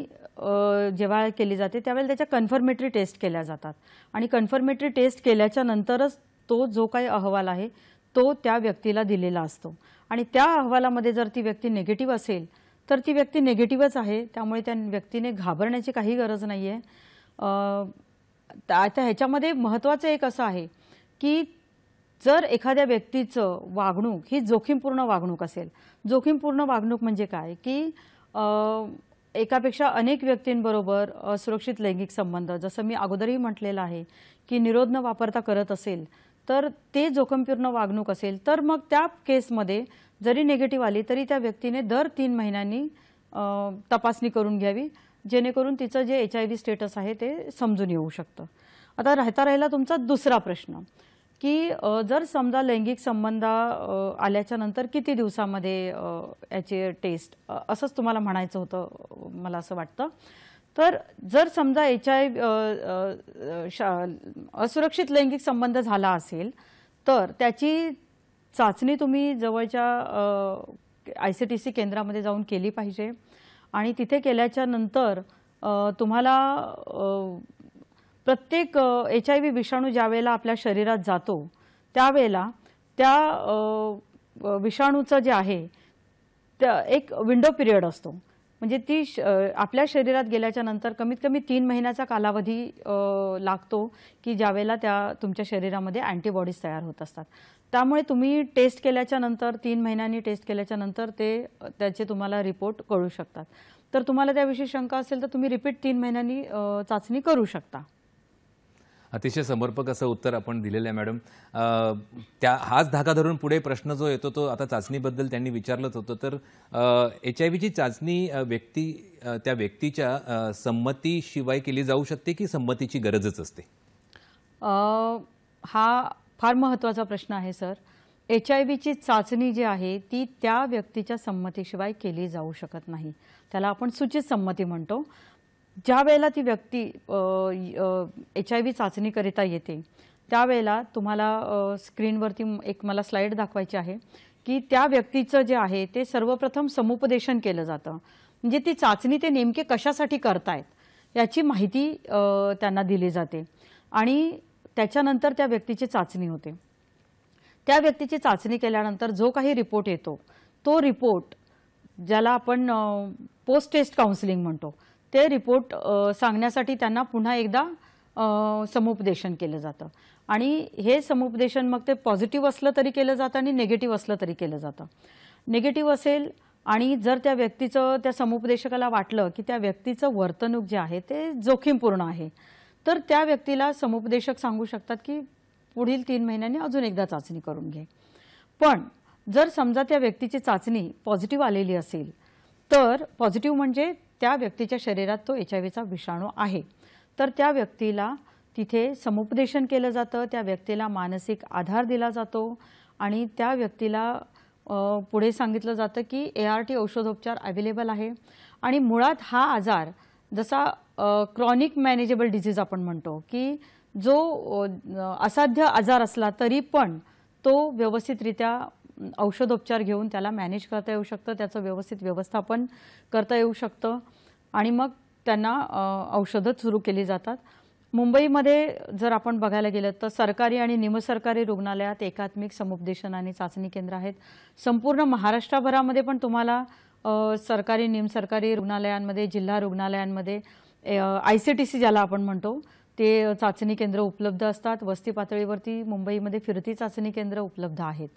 जेव्हा केली जाते त्यावेळेला त्याच्या कन्फर्मेटरी टेस्ट केल्या जातात आणि कन्फर्मेटरी टेस्ट केल्याच्या नंतरच तो जो काही अहवाल आहे तो त्या व्यक्तीला दिलेला असतो आणि त्या अहवालामध्ये जर ती व्यक्ती निगेटिव्ह असेल तर ती व्यक्ती निगेटिव्हच आहे. त्यामुळे त्या व्यक्तीने घाबरण्याची काही गरज नाही आहे. आता ह्याच्यामध्ये महत्त्वाचं एक असं आहे की जर एखाद्या व्यक्तीचं वागणूक ही जोखीमपूर्ण वागणूक असेल. जोखीमपूर्ण वागणूक म्हणजे काय की एकापेक्षा अनेक व्यक्तींबरोबर असुरक्षित लैंगिक संबंध, जसं मी अगोदरही म्हटलेलं आहे की निरोध न वापरता करत असेल तर ते जोखीमपूर्ण वागणूक असेल तर मग त्या केसमध्ये जरी निगेटिव्ह आली तरी त्या व्यक्तीने दर 3 महिन्यांनी तपासणी करून घ्यावी, जेणेकरून तिचं जे HIV स्टेटस आहे ते समजून येऊ शकतं. आता राहिला तुमचा दुसरा प्रश्न की जर समजा लैंगिक संबंध आल्याच्या नंतर किती दिवसामध्ये याची टेस्ट, असंच तुम्हाला म्हणायचं होतं मला असं वाटतं. तर जर समजा असुरक्षित लैंगिक संबंध झाला असेल तर त्याची चाचणी तुम्ही जवळच्या ICTC केंद्रामध्ये जाऊन केली पाहिजे आणि तिथे केल्याच्या नंतर तुम्हाला प्रत्येक HIV विषाणू ज्यावेळेला आपल्या शरीरात जातो त्यावेळेला त्या विषाणूचं जे आहे त्या एक विंडो पिरियड असतो. म्हणजे ती आपल्या शरीरात गेल्याच्या नंतर कमीत कमी 3 महिन्याचा कालावधी लागतो की ज्यावेळेला त्या तुमच्या शरीरामध्ये अँटीबॉडीज तयार होत असतात. त्यामुळे तुम्ही टेस्ट केल्याच्या नंतर 3 महिन्यांनी टेस्ट केल्याच्या नंतर त्याचे तुम्हाला रिपोर्ट कळू शकतात. तर तुम्हाला त्याविषयी शंका असेल तर तुम्ही रिपीट 3 महिन्यांनी चाचणी करू शकता. अतिशय समर्पक असं उत्तर आपण दिलेलं आहे मॅडम. हाच धागा धरून पुढे प्रश्न जो येतो तो आता चाचणीबद्दल त्यांनी विचारलंच होतं. तर HIV चाचणी त्या व्यक्तीच्या संमतीशिवाय केली जाऊ शकते की संमतीची गरजच असते? हा फार महत्त्वाचा प्रश्न आहे सर. HIV चाचणी जी आहे ती त्या व्यक्तीच्या संमतीशिवाय केली जाऊ शकत नाही. त्याला आपण सूचित संमती म्हणतो. ज्या वेळेला ती व्यक्ती HIV चाचणीकरिता येते त्यावेळेला तुम्हाला स्क्रीनवरती एक मला स्लाइड दाखवायची आहे की त्या व्यक्तीचं जे आहे ते सर्वप्रथम समुपदेशन केलं जातं. म्हणजे ती चाचणी ते नेमके कशासाठी करतायत याची माहिती त्यांना दिली जाते आणि त्याच्यानंतर त्या व्यक्तीची चाचणी होते. त्या व्यक्तीची चाचणी केल्यानंतर जो काही रिपोर्ट येतो तो रिपोर्ट ज्याला आपण पोस्ट टेस्ट काउन्सिलिंग म्हणतो ते रिपोर्ट सांगण्यासाठी त्यांना पुन्हा एकदा समुपदेशन केलं जातं आणि हे समुपदेशन मग ते पॉझिटिव्ह असलं तरी केलं जातं आणि निगेटिव्ह असलं तरी केलं जातं. निगेटिव्ह असेल आणि जर त्या व्यक्तीचं त्या समुपदेशकाला वाटलं की त्या व्यक्तीचं वर्तणूक जे आहे ते जोखीमपूर्ण आहे तर त्या व्यक्तीला समुपदेशक सांगू शकतात की पुढील 3 महिन्यांनी अजून एकदा चाचणी करून घे. पण जर समजा त्या व्यक्तीची चाचणी पॉझिटिव्ह आलेली असेल तर पॉझिटिव्ह म्हणजे त्या व्यक्तीच्या शरीरात तो HIVचा विषाणू आहे तर त्या व्यक्तीला तिथे समुपदेशन केलं जातं, त्या व्यक्तीला मानसिक आधार दिला जातो आणि त्या व्यक्तीला पुढे सांगितलं जातं की ART औषधोपचार अवेलेबल आहे. आणि मुळात हा आजार जसा क्रॉनिक मॅनेजेबल डिझीज आपण म्हणतो की जो असाध्य आजार असला तरी पण तो व्यवस्थितरित्या औषधोपचार घेऊन त्याला मॅनेज करता येऊ शकतं, त्याचं व्यवस्थित व्यवस्थापन करता येऊ शकतं आणि मग त्यांना औषधं सुरू केली जातात. मुंबईमध्ये जर आपण बघायला गेलं तर सरकारी आणि निमसरकारी रुग्णालयात एकात्मिक समुपदेशन आणि चाचणी केंद्र आहेत. संपूर्ण महाराष्ट्राभरामध्ये पण तुम्हाला सरकारी निमसरकारी रुग्णालयांमध्ये, जिल्हा रुग्णालयांमध्ये ICTC ज्याला आपण म्हणतो ते चाचणी केंद्र उपलब्ध असतात. वस्ती पातळीवरती मुंबईमध्ये फिरती चाचणी केंद्र उपलब्ध आहेत.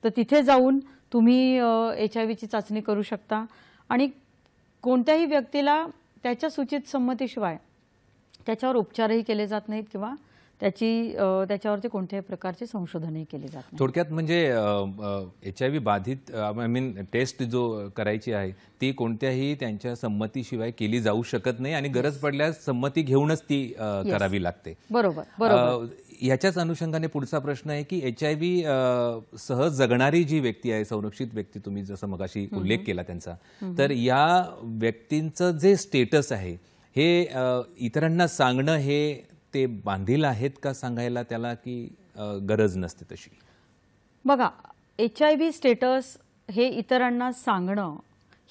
तर तिथे जाऊन तुम्ही HIVची चाचणी करू शकता आणि कोणत्याही व्यक्तीला त्याच्या सूचित संमतीशिवाय त्याच्यावर उपचारही केले जात नाहीत किंवा त्याच्यावरती कोणत्याही प्रकारचे संशोधनही केले जात नाही. थोडक्यात म्हणजे HIV बाधित आय मीन टेस्ट जो करायची आहे ती कोणत्याही त्यांच्या संमतीशिवाय केली जाऊ शकत नाही आणि गरज पडल्यास संमती घेऊनच ती करावी लागते. बरोबर. याच्याच अनुषंगाने पुढचा प्रश्न आहे की HIV सह जगणारी जी व्यक्ती आहे, संरक्षित व्यक्ती, तुम्ही जसं मगाशी उल्लेख केला त्यांचा, तर या व्यक्तींचं जे स्टेटस आहे हे इतरांना सांगणं हे ते बांधील आहेत का सांगायला त्याला, की गरज नसते तशी? बघा, HIV स्टेटस हे इतरांना सांगणं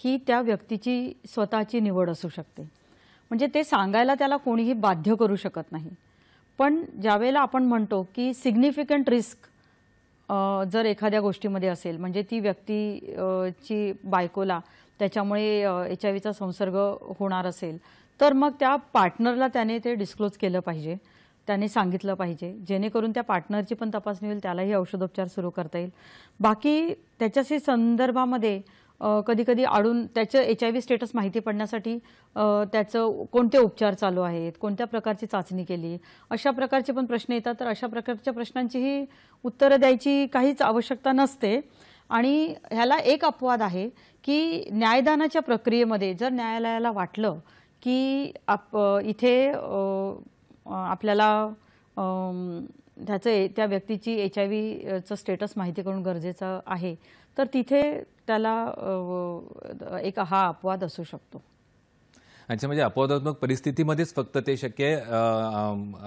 ही त्या व्यक्तीची स्वतःची निवड असू शकते. म्हणजे ते सांगायला त्याला कोणीही बाध्य करू शकत नाही. पण ज्यावेळेला आपण म्हणतो की सिग्निफिकंट रिस्क जर एखाद्या गोष्टीमध्ये असेल, म्हणजे ती व्यक्तीची बायकोला त्याच्यामुळे HIV संसर्ग होणार असेल, तर मग त्या पार्टनरला त्याने ते डिस्क्लोज केलं पाहिजे, त्याने सांगितलं पाहिजे, जेणेकरून त्या पार्टनरची पण तपासणी होईल, त्यालाही औषधोपचार सुरू करता येईल. बाकी त्याच्याशी संदर्भामध्ये कधी-कधी आडून त्याचं HIV स्टेटस माहिती पडण्यासाठी त्याचं कोणते उपचार चालू आहेत, कोणत्या प्रकारची चाचणी केली, अशा प्रकारचे पण प्रश्न येतात. तर अशा प्रकारच्या प्रश्नांचीही उत्तरं द्यायची काहीच आवश्यकता नसते. आणि ह्याला एक अपवाद आहे की न्यायदानाच्या प्रक्रियेमध्ये जर न्यायालयाला वाटलं की इथे आपल्याला त्या व्यक्तीची HIV स्टेटस माहिती करून गरजेचं आहे, तर तिथे त्याला एक हा अपवाद असू शकतो. अच्छा, म्हणजे अपवादात्मक परिस्थितीमध्येच फक्त ते शक्य आहे,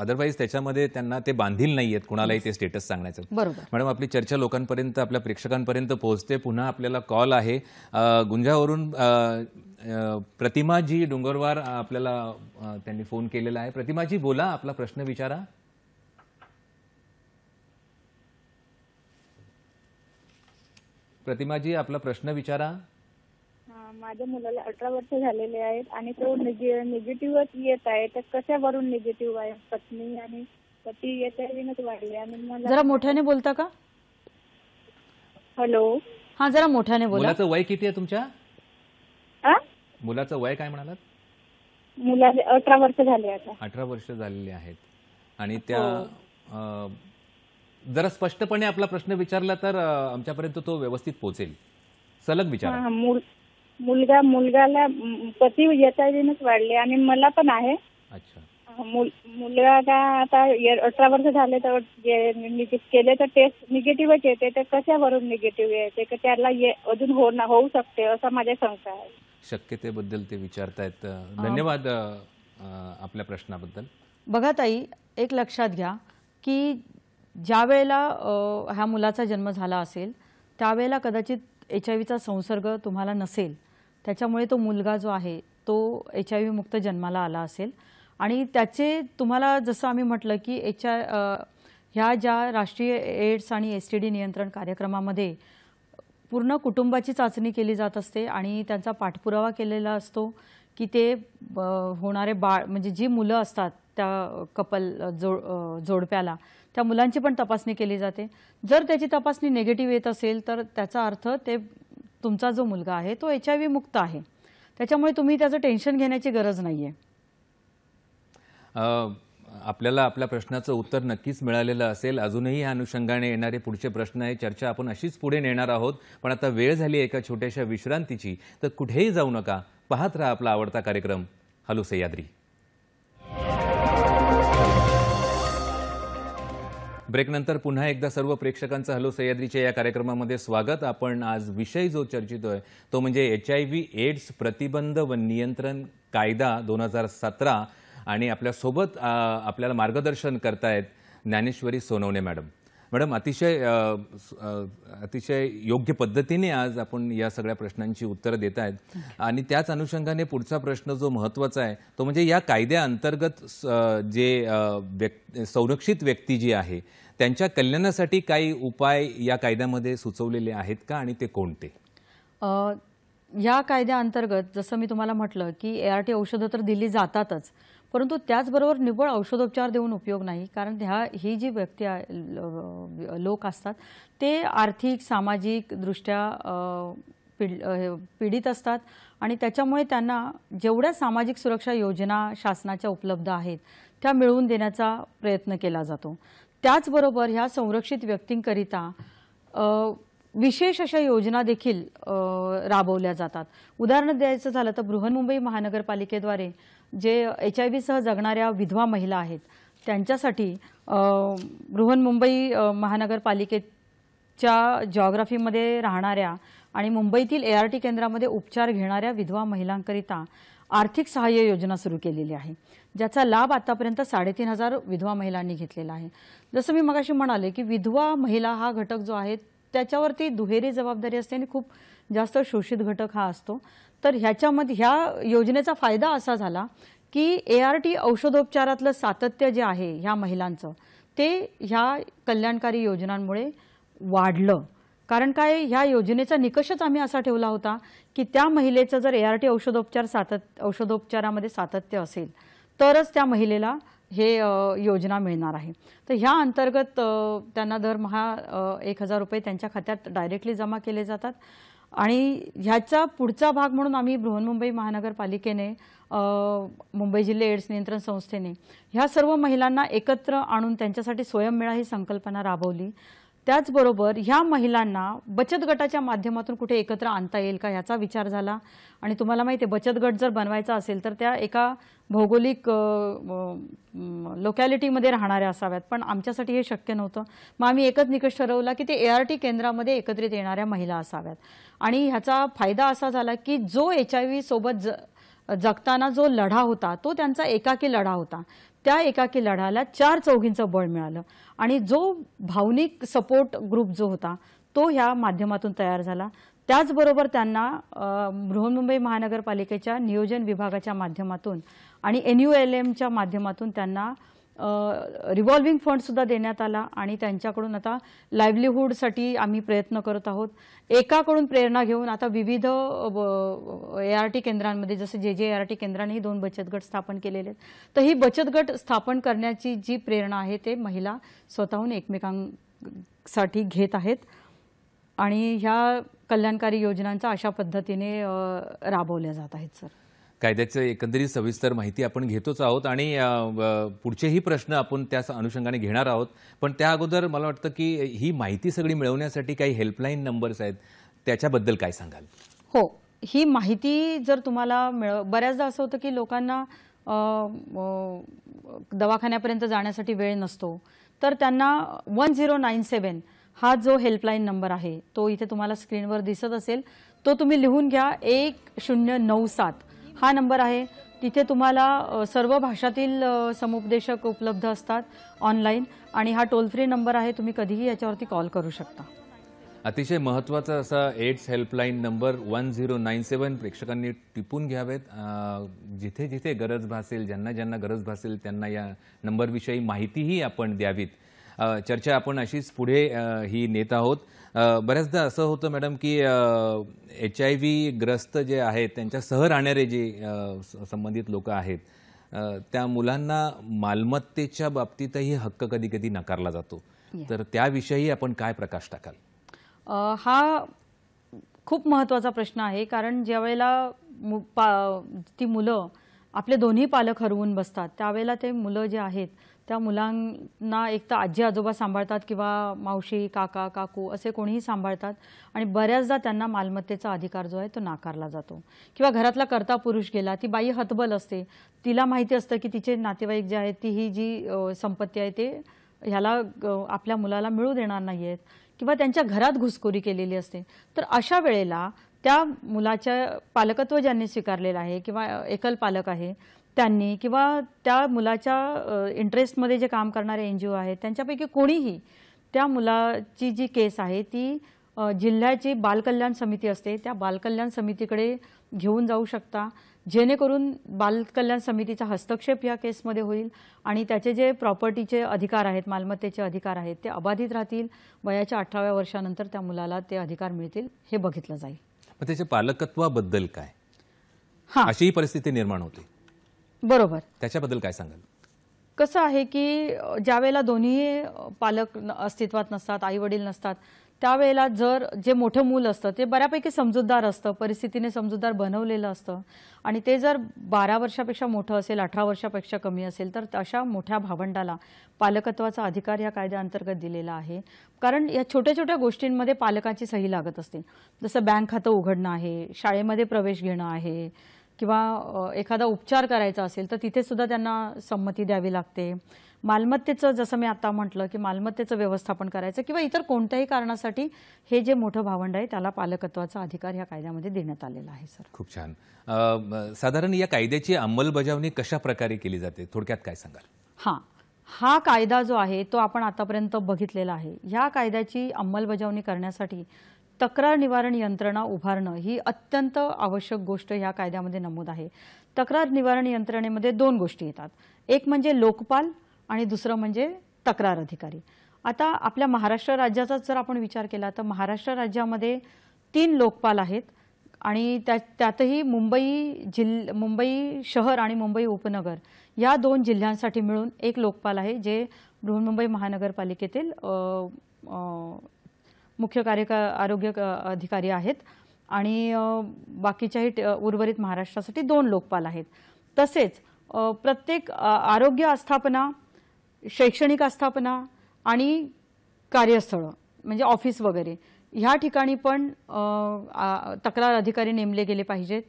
अदरवाईज त्याच्यामध्ये त्यांना ते बांधील नाही आहेत कुणालाही ते स्टेटस सांगण्याचं. बरोबर. मॅडम, आपली चर्चा लोकांपर्यंत, आपल्या प्रेक्षकांपर्यंत पोहोचते. पुन्हा आपल्याला कॉल आहे गुंजावरून. प्रतिमाजी डोंगरवार आपल्याला त्यांनी फोन केलेला आहे. प्रतिमाजी, बोला, आपला प्रश्न विचारा. प्रतिमाजी, आपला प्रश्न विचारा. माझ्या मुलाला 18 वर्ष झालेले आहेत आणि तो निगेटिव्हच येत आहे. तर कशावरून निगेटिव्ह आहे? पत्नी आणि पती याच्यावरूनच वाढले. आणि मला जरा मोठ्याने बोलता का? हॅलो. हा, जरा मोठ्याने बोला. मुलाचं वय किती आहे तुमच्या? मुलाचं वय काय म्हणालात? मुलाला 18 वर्ष झाले आता. 18 वर्ष झालेली आहेत. आणि त्या जरा स्पष्टपणे आपला प्रश्न विचारला तर आमच्यापर्यंत तो व्यवस्थित पोहोचेल. सलग विचारा. मुलगाला पती याच्यावरूनच वाढले आणि मला पण आहे. अच्छा. मुलगा का आता 18 वर्ष झाले तर केले तर टेस्ट निगेटिव्हच येते. तर कशावरून निगेटिव्ह येते? तर त्याला अजून होऊ शकते असं माझ्या शंका आहे. शक्यतेबद्दल ते विचारतायत. धन्यवाद आपल्या प्रश्नाबद्दल. बघा ताई, एक लक्षात घ्या की ज्या वेळेला ह्या मुलाचा जन्म झाला असेल त्यावेळेला कदाचित HIVचा संसर्ग तुम्हाला नसेल, त्याच्यामुळे तो मुलगा जो आहे तो HIV मुक्त जन्माला आला असेल. आणि त्याचे तुम्हाला जसं आम्ही म्हटलं की ह्या ज्या राष्ट्रीय एड्स आणि STD नियंत्रण कार्यक्रमामध्ये पूर्ण कुटुंबाची चाचणी केली जात असते आणि त्यांचा पाठपुरावा केलेला असतो की ते होणारे बाळ, म्हणजे जी मुलं असतात त्या जोडप्याला, त्या मुलांची पण तपासणी केली जाते. जर त्याची तपासणी निगेटिव्ह येत असेल तर त्याचा अर्थ ते तुमचा जो मुलगा आहे तो HIV मुक्त आहे. त्याच्यामुळे तुम्ही त्याचं टेन्शन घेण्याची गरज नाहीये. आपल्याला आपल्या प्रश्नाचं उत्तर नक्कीच मिळालेलं असेल. अजूनही या अनुषंगाने येणारे पुढचे प्रश्न आहे, चर्चा आपण अशीच पुढे नेणार आहोत. पण आता वेळ झाली एका छोट्याशा विश्रांतीची. तर कुठेही जाऊ नका, पाहत राहा आपला आवडता कार्यक्रम हॅलो सह्याद्री. ब्रेकनंतर पुन्हा एकदा सर्व प्रेक्षकांचं हॅलो सह्याद्रीच्या या कार्यक्रमामध्ये स्वागत. आपण आज विषय जो चर्चितोय तो म्हणजे HIV एड्स प्रतिबंध व नियंत्रण कायदा 2017. आणि आपल्यासोबत आपल्याला मार्गदर्शन करतायत ज्ञानेश्वरी सोनवणे मॅडम. मॅडम, अतिशय योग्य पद्धतीने आज आपण या सगळ्या प्रश्नांची उत्तरं देत आहेत. आणि त्याच अनुषंगाने पुढचा प्रश्न जो महत्त्वाचा आहे तो म्हणजे या कायद्याअंतर्गत जे संरक्षित व्यक्ती जी आहे त्यांच्या कल्याणासाठी काही उपाय या कायद्यामध्ये सुचवलेले आहेत का, आणि ते कोणते? या कायद्याअंतर्गत जसं मी तुम्हाला म्हटलं की ART औषधं तर दिली जातातच, परंतु त्याचबरोबर निव्वळ औषधोपचार देऊन उपयोग नाही. कारण ही जी व्यक्ती लोक असतात ते आर्थिक सामाजिक दृष्ट्या पीडित असतात आणि त्याच्यामुळे त्यांना जेवढ्या सामाजिक सुरक्षा योजना शासनाच्या उपलब्ध आहेत त्या मिळवून देण्याचा प्रयत्न केला जातो. त्याचबरोबर ह्या संरक्षित व्यक्तींकरिता विशेष अशा योजना देखील राबवल्या जातात. उदाहरण द्यायचं झालं तर बृहन्मुंबई महानगरपालिकेद्वारे जे HIV सह जगणाऱ्या विधवा महिला आहेत त्यांच्यासाठी बृहन्मुंबई महानगरपालिकेच्या जॉग्राफीमध्ये राहणाऱ्या आणि मुंबईतील ART केंद्रामध्ये उपचार घेणाऱ्या विधवा महिलांकरिता आर्थिक सहाय्य योजना सुरू केलेली आहे, ज्याचा लाभ आतापर्यंत 3,500 विधवा महिलांनी घेतलेला आहे. जसं मी मगाशी म्हणाले की विधवा महिला हा घटक जो आहे त्याच्यावरती दुहेरी जबाबदारी असते आणि खूप जास्त शोषित घटक हा असतो. तर ह्याच्यामध्ये ह्या योजनेचा फायदा असा झाला की ART औषधोपचारातलं सातत्य जे आहे ह्या महिलांचं ते ह्या कल्याणकारी योजनांमुळे वाढलं. कारण काय, ह्या योजनेचा निकषच आम्ही असा ठेवला होता की त्या महिलेचं जर ART औषधोपचारामध्ये सातत्य असेल तरच त्या महिलेला हे योजना मिळणार आहे. तर ह्या अंतर्गत त्यांना दरमहा 1,000 रुपये त्यांच्या खात्यात डायरेक्टली जमा केले जातात आणि ह्याचा पुढचा भाग म्हणून आम्ही बृहन्मुंबई महानगरपालिकेने मुंबई जिल्हा एड्स नियंत्रण संस्थेने ह्या सर्व महिलांना एकत्र आणून त्यांच्यासाठी स्वयंमेळा ही संकल्पना राबवली. त्याचबरोबर ह्या महिलांना बचत गटाच्या माध्यमातून कुठे एकत्र आणता येईल का ह्याचा विचार झाला आणि तुम्हाला माहिती आहे बचत गट जर बनवायचा असेल तर त्या एका भौगोलिक लोकॅलिटीमध्ये राहणाऱ्या असाव्यात, पण आमच्यासाठी हे शक्य नव्हतं. मग आम्ही एकच निकष ठरवला की ते ART केंद्रामध्ये एकत्रित येणाऱ्या महिला असाव्यात आणि ह्याचा फायदा असा झाला की जो HIV सोबत जगताना जो लढा होता तो त्यांचा एकाकी लढा होता. त्या एकाकी लढ्याला 4 चौघींचं बळ मिळालं आणि जो भावनिक सपोर्ट ग्रुप जो होता तो ह्या माध्यमातून तयार झाला. त्याचबरोबर त्यांना बृहन्मुंबई महानगरपालिकेच्या नियोजन विभागाच्या माध्यमातून आणि NULMच्या माध्यमातून त्यांना रिव्हॉल्विंग फंड सुद्धा देण्यात आला आणि त्यांच्याकडून आता लाईव्हलीहूडसाठी आम्ही प्रयत्न करत आहोत. एकाकडून प्रेरणा घेऊन आता विविध ART केंद्रांमध्ये जसं जे ART केंद्रांनी 2 बचत गट स्थापन केलेले आहेत. तर ही बचत गट स्थापन करण्याची जी प्रेरणा आहे ते महिला स्वतःहून एकमेकांसाठी घेत आहेत आणि ह्या कल्याणकारी योजनांचा अशा पद्धतीने राबवल्या जात आहेत. सर, कायद्याचं एकंदरीत सविस्तर माहिती आपण घेतोच आहोत आणि पुढचेही प्रश्न आपण त्या अनुषंगाने घेणार आहोत. पण त्या अगोदर मला वाटतं की ही माहिती सगळी मिळवण्यासाठी काही हेल्पलाईन नंबर्स आहेत, त्याच्याबद्दल काय सांगाल? हो, ही माहिती जर तुम्हाला बऱ्याचदा असं होतं की लोकांना दवाखान्यापर्यंत जाण्यासाठी वेळ नसतो, तर त्यांना 1097 हा जो हेल्पलाईन नंबर आहे तो इथे तुम्हाला स्क्रीनवर दिसत असेल, तो तुम्ही लिहून घ्या. 1097 हा नंबर आहे. तिथे तुम्हाला सर्व भाषातील समुपदेशक उपलब्ध असतात ऑनलाईन आणि हा टोल फ्री नंबर आहे, तुम्ही कधीही याच्यावरती कॉल करू शकता. अतिशय महत्त्वाचा असा एड्स हेल्पलाईन नंबर 1097 प्रेक्षकांनी टिपून घ्यावेत. जिथे जिथे गरज भासेल, ज्यांना ज्यांना गरज भासेल त्यांना या नंबरविषयी माहितीही आपण द्यावीत. चर्चा आपण अशीच पुढे ही नेत आहोत. बऱ्याचदा असं होतं मॅडम की HIV ग्रस्त जे आहेत त्यांच्यासह राहणारे जे संबंधित लोक आहेत त्या मुलांना मालमत्तेच्या बाबतीतही हक्क कधी कधी नाकारला जातो. तर त्याविषयी आपण काय प्रकाश टाकाल? हा खूप महत्त्वाचा प्रश्न आहे, कारण ज्यावेळेला ती मुलं आपले दोन्ही पालक हरवून बसतात त्यावेळेला ते मुलं जे आहेत त्या मुलांना एक तर आजी आजोबा सांभाळतात किंवा मावशी काका काकू असे कोणीही सांभाळतात आणि बऱ्याचदा त्यांना मालमत्तेचा अधिकार जो आहे तो नाकारला जातो. किंवा घरातला कर्ता पुरुष गेला, ती बाई हतबल असते, तिला माहिती असतं की तिचे नातेवाईक जे आहेत ती ही जी संपत्ती आहे ते ह्याला आपल्या मुलाला मिळू देणार नाही आहेत किंवा त्यांच्या घरात घुसखोरी केलेली असते. तर अशा वेळेला त्या मुलाच्या पालकत्व ज्यांनी स्वीकारलेलं आहे किंवा एकल पालक आहे त्यांनी किंवा त्या मुलाच्या इंटरेस्टमध्ये जे काम करणारे NGO आहेत त्यांच्यापैकी कोणीही त्या मुलाची जी केस आहे ती जिल्ह्याची बालकल्याण समिती असते त्या बालकल्याण समितीकडे घेऊन जाऊ शकता, जेणेकरून बालकल्याण समितीचा हस्तक्षेप या केसमध्ये होईल आणि त्याचे जे प्रॉपर्टीचे अधिकार आहेत, मालमत्तेचे अधिकार आहेत ते अबाधित राहतील. वयाच्या 18व्या वर्षानंतर त्या मुलाला ते अधिकार मिळतील हे बघितलं जाईल. मग त्याच्या पालकत्वाबद्दल काय? हां, अशीही परिस्थिती निर्माण होते. बरोबर. त्याच्याबद्दल काय सांगाल? कसं आहे की ज्यावेळेला दोन्ही पालक अस्तित्वात नसतात, आई वडील नसतात, त्यावेळेला जर जे मोठं मूल असतं ते बऱ्यापैकी समजूतदार असतं, परिस्थितीने समजूतदार बनवलेलं असतं आणि ते जर 12 वर्षापेक्षा मोठं असेल, 18 वर्षापेक्षा कमी असेल, तर अशा मोठ्या भावंडाला पालकत्वाचा अधिकार या कायद्याअंतर्गत दिलेला आहे. कारण या छोट्या छोट्या गोष्टींमध्ये पालकाची सही लागत असते. जसं बँक खातं उघडणं आहे, शाळेमध्ये प्रवेश घेणं आहे किंवा एखादा उपचार करायचा असेल तर तिथे सुद्धा त्यांना संमती द्यावी लागते. मालमत्तेचं जसं मी आता म्हटलं की मालमत्तेचं व्यवस्थापन करायचं किंवा इतर कोणत्याही कारणासाठी हे जे मोठं भावंड आहे त्याला पालकत्वाचा अधिकार या कायद्यामध्ये देण्यात आलेला आहे. सर, खूप छान. साधारण या कायद्याची अंमलबजावणी कशा प्रकारे केली जाते, थोडक्यात काय सांगाल? हा कायदा जो आहे तो आपण आतापर्यंत बघितलेला आहे. ह्या कायद्याची अंमलबजावणी करण्यासाठी तक्रार निवारण यंत्रणा उभारणं ही अत्यंत आवश्यक गोष्ट ह्या कायद्यामध्ये नमूद आहे. तक्रार निवारण यंत्रणेमध्ये 2 गोष्टी येतात. एक म्हणजे लोकपाल आणि दुसरं म्हणजे तक्रार अधिकारी. आता आपल्या महाराष्ट्र राज्याचा जर आपण विचार केला तर महाराष्ट्र राज्यामध्ये 3 लोकपाल आहेत आणि त्यातही मुंबई शहर आणि मुंबई उपनगर या 2 जिल्ह्यांसाठी मिळून 1 लोकपाल आहे जे बृहन्मुंबई महानगरपालिकेतील मुख्य आरोग्य अधिकारी आहेत आणि बाकीच्याही उर्वरित महाराष्ट्रासाठी 2 लोकपाल आहेत. तसेच प्रत्येक आरोग्य आस्थापना, शैक्षणिक आस्थापना आणि कार्यस्थळ म्हणजे ऑफिस वगैरे ह्या ठिकाणी पण तक्रार अधिकारी नेमले गेले पाहिजेत.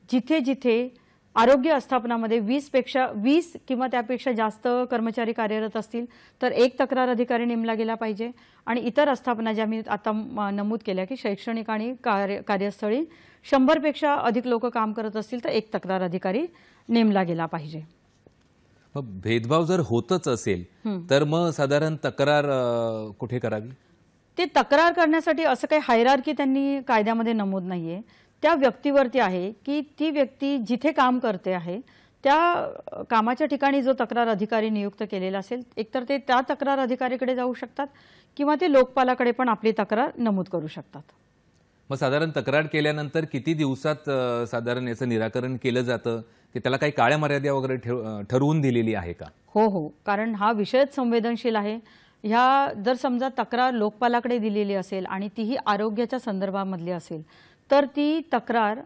जिथे जिथे आरोग्य आस्थापनामध्ये 20 किंवा त्यापेक्षा जास्त कर्मचारी कार्यरत असतील तर 1 तक्रार अधिकारी नेमला गेला पाहिजे आणि इतर आस्थापना ज्या मी आता नमूद केल्या की शैक्षणिक आणि कार्यस्थळी 100 पेक्षा अधिक लोक काम करत असतील तर 1 तक्रार अधिकारी नेमला गेला पाहिजे. मग भेदभाव जर होतच असेल तर मग साधारण तक्रार कुठे करावी? ते तक्रार करण्यासाठी असं काही हायरार्की त्यांनी कायद्यामध्ये नमूद नाहीये. त्या व्यक्तीवरती आहे की ती व्यक्ती जिथे काम करते आहे त्या कामाच्या ठिकाणी जो तक्रार अधिकारी नियुक्त केलेला असेल एकतर ते त्या तक्रार अधिकारीकडे जाऊ शकतात किंवा ते लोकपालाकडे पण आपली तक्रार नमूद करू शकतात. मग साधारण तक्रार केल्यानंतर किती दिवसात साधारण याचं निराकरण केलं जातं की त्याला काही काळ्या मर्यादा वगैरे ठरवून दिलेली आहे का? हो, कारण हा विषयच संवेदनशील आहे. ह्या जर समजा तक्रार लोकपालाकडे दिलेली असेल आणि तीही आरोग्याच्या संदर्भामधली असेल तर ती तक्रार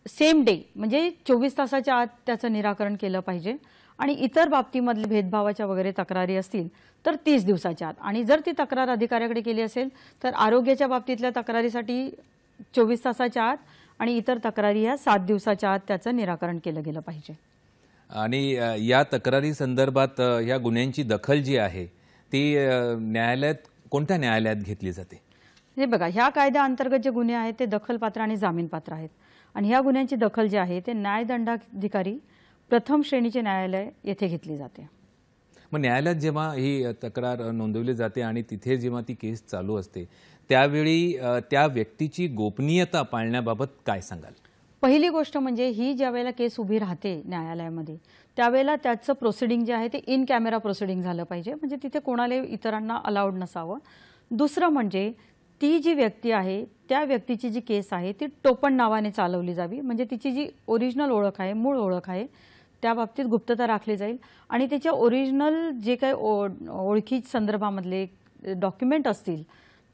सेम डे म्हणजे 24 तासाच्या आत त्याचं निराकरण केलं पाहिजे आणि इतर बाबतीमधले भेदभावाच्या वगैरे तक्रारी असतील तर 30 दिवसाच्या आत आणि जर ती तक्रार अधिकाऱ्याकडे केली असेल तर आरोग्याच्या बाबतीतल्या तक्रारीसाठी 24 तासाच्या आत आणि इतर तक्रारी ह्या 7 दिवसाच्या आत त्याचं निराकरण केलं गेलं पाहिजे. आणि या तक्रारी संदर्भात या गुन्ह्यांची दखल जी आहे ती कोणत्या न्यायालयात घेतली जाते? हे बघा, ह्या कायद्याअंतर्गत जे गुन्हे आहेत ते दखलपात्र आणि जामीनपात्र आहेत आणि ह्या गुन्ह्यांची दखल जी आहे ते न्यायदंडाधिकारी प्रथम श्रेणीचे न्यायालय येथे घेतली जाते. मग न्यायालयात जेव्हा ही तक्रार नोंदवली जाते आणि तिथे जेव्हा ती केस चालू असते त्यावेळी त्या व्यक्तीची गोपनीयता पाळण्याबाबत काय सांगाल? पहिली गोष्ट म्हणजे ही ज्या वेळेला केस उभी राहते न्यायालयामध्ये त्यावेळेला त्याचं प्रोसिडिंग जे आहे ते इन कॅमेरा प्रोसिडिंग झालं पाहिजे म्हणजे तिथे कोणाला इतरांना अलाउड नसावं. दुसरं म्हणजे ती जी व्यक्ती आहे त्या व्यक्तीची जी केस आहे ती टोपण नावाने चालवली जावी म्हणजे तिची जी ओरिजिनल ओळख आहे, मूळ ओळख आहे त्या बाबतीत गुप्तता राखली जाईल आणि त्याच्या ओरिजिनल जे काही ओळखी संदर्भामधले डॉक्युमेंट असतील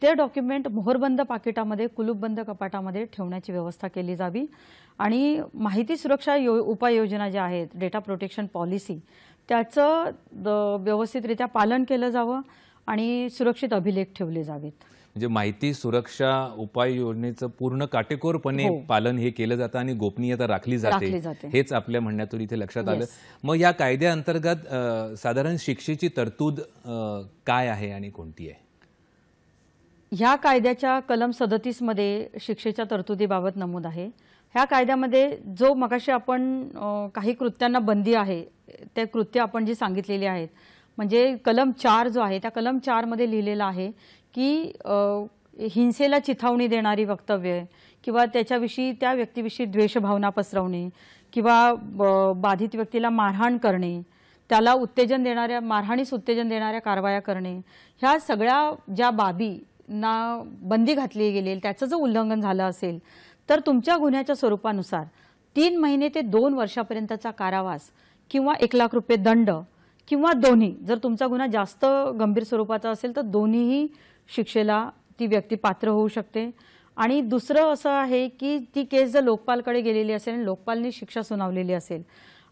ते डॉक्युमेंट मोहरबंद पाकिटामध्ये कुलूपबंद कपाटामध्ये ठेवण्याची व्यवस्था केली जावी आणि माहिती सुरक्षा उपाययोजना ज्या आहेत डेटा प्रोटेक्शन पॉलिसी त्याचं व्यवस्थितरित्या पालन केलं जावं आणि सुरक्षित अभिलेख ठेवले जावेत. म्हणजे माहिती सुरक्षा उपाययोजनेचं पूर्ण काटेकोरपणे पालन हे केलं जातं आणि गोपनीयता राखली जाते हेच आपल्या म्हणण्यातून इथे लक्षात आलं. मग या कायद्याअंतर्गत साधारण शिक्षेची तरतूद काय आहे आणि कोणती आहे? ह्या कायद्याच्या कलम 37 मध्ये शिक्षेच्या तरतुदीबाबत नमूद आहे. ह्या कायद्यामध्ये जो मगाशी आपण काही कृत्यांना बंदी आहे ते कृत्य आपण जी सांगितलेली आहेत म्हणजे कलम 4 जो आहे त्या कलम 4 मध्ये लिहिलेलं आहे की हिंसेला चिथावणी देणारी वक्तव्य किंवा त्याच्याविषयी त्या व्यक्तीविषयी द्वेषभावना पसरवणे किंवा बाधित व्यक्तीला मारहाण करणे त्याला मारहाणीस उत्तेजन देणाऱ्या कारवाया करणे ह्या सगळ्या ज्या बाबींना बंदी घातली गेली त्याचं जर उल्लंघन झालं असेल तर तुमच्या गुन्ह्याच्या स्वरूपानुसार 3 महिने ते 2 वर्षापर्यंतचा कारावास किंवा 1 लाख रुपये दंड किंवा दोन्ही जर तुमचा गुन्हा जास्त गंभीर स्वरूपाचा असेल तर दोन्हीही शिक्षेला ती व्यक्ती पात्र होऊ शकते. आणि दुसरं असं आहे की ती केस जर लोकपालकडे गेलेली असेल आणि लोकपालने शिक्षा सुनावलेली असेल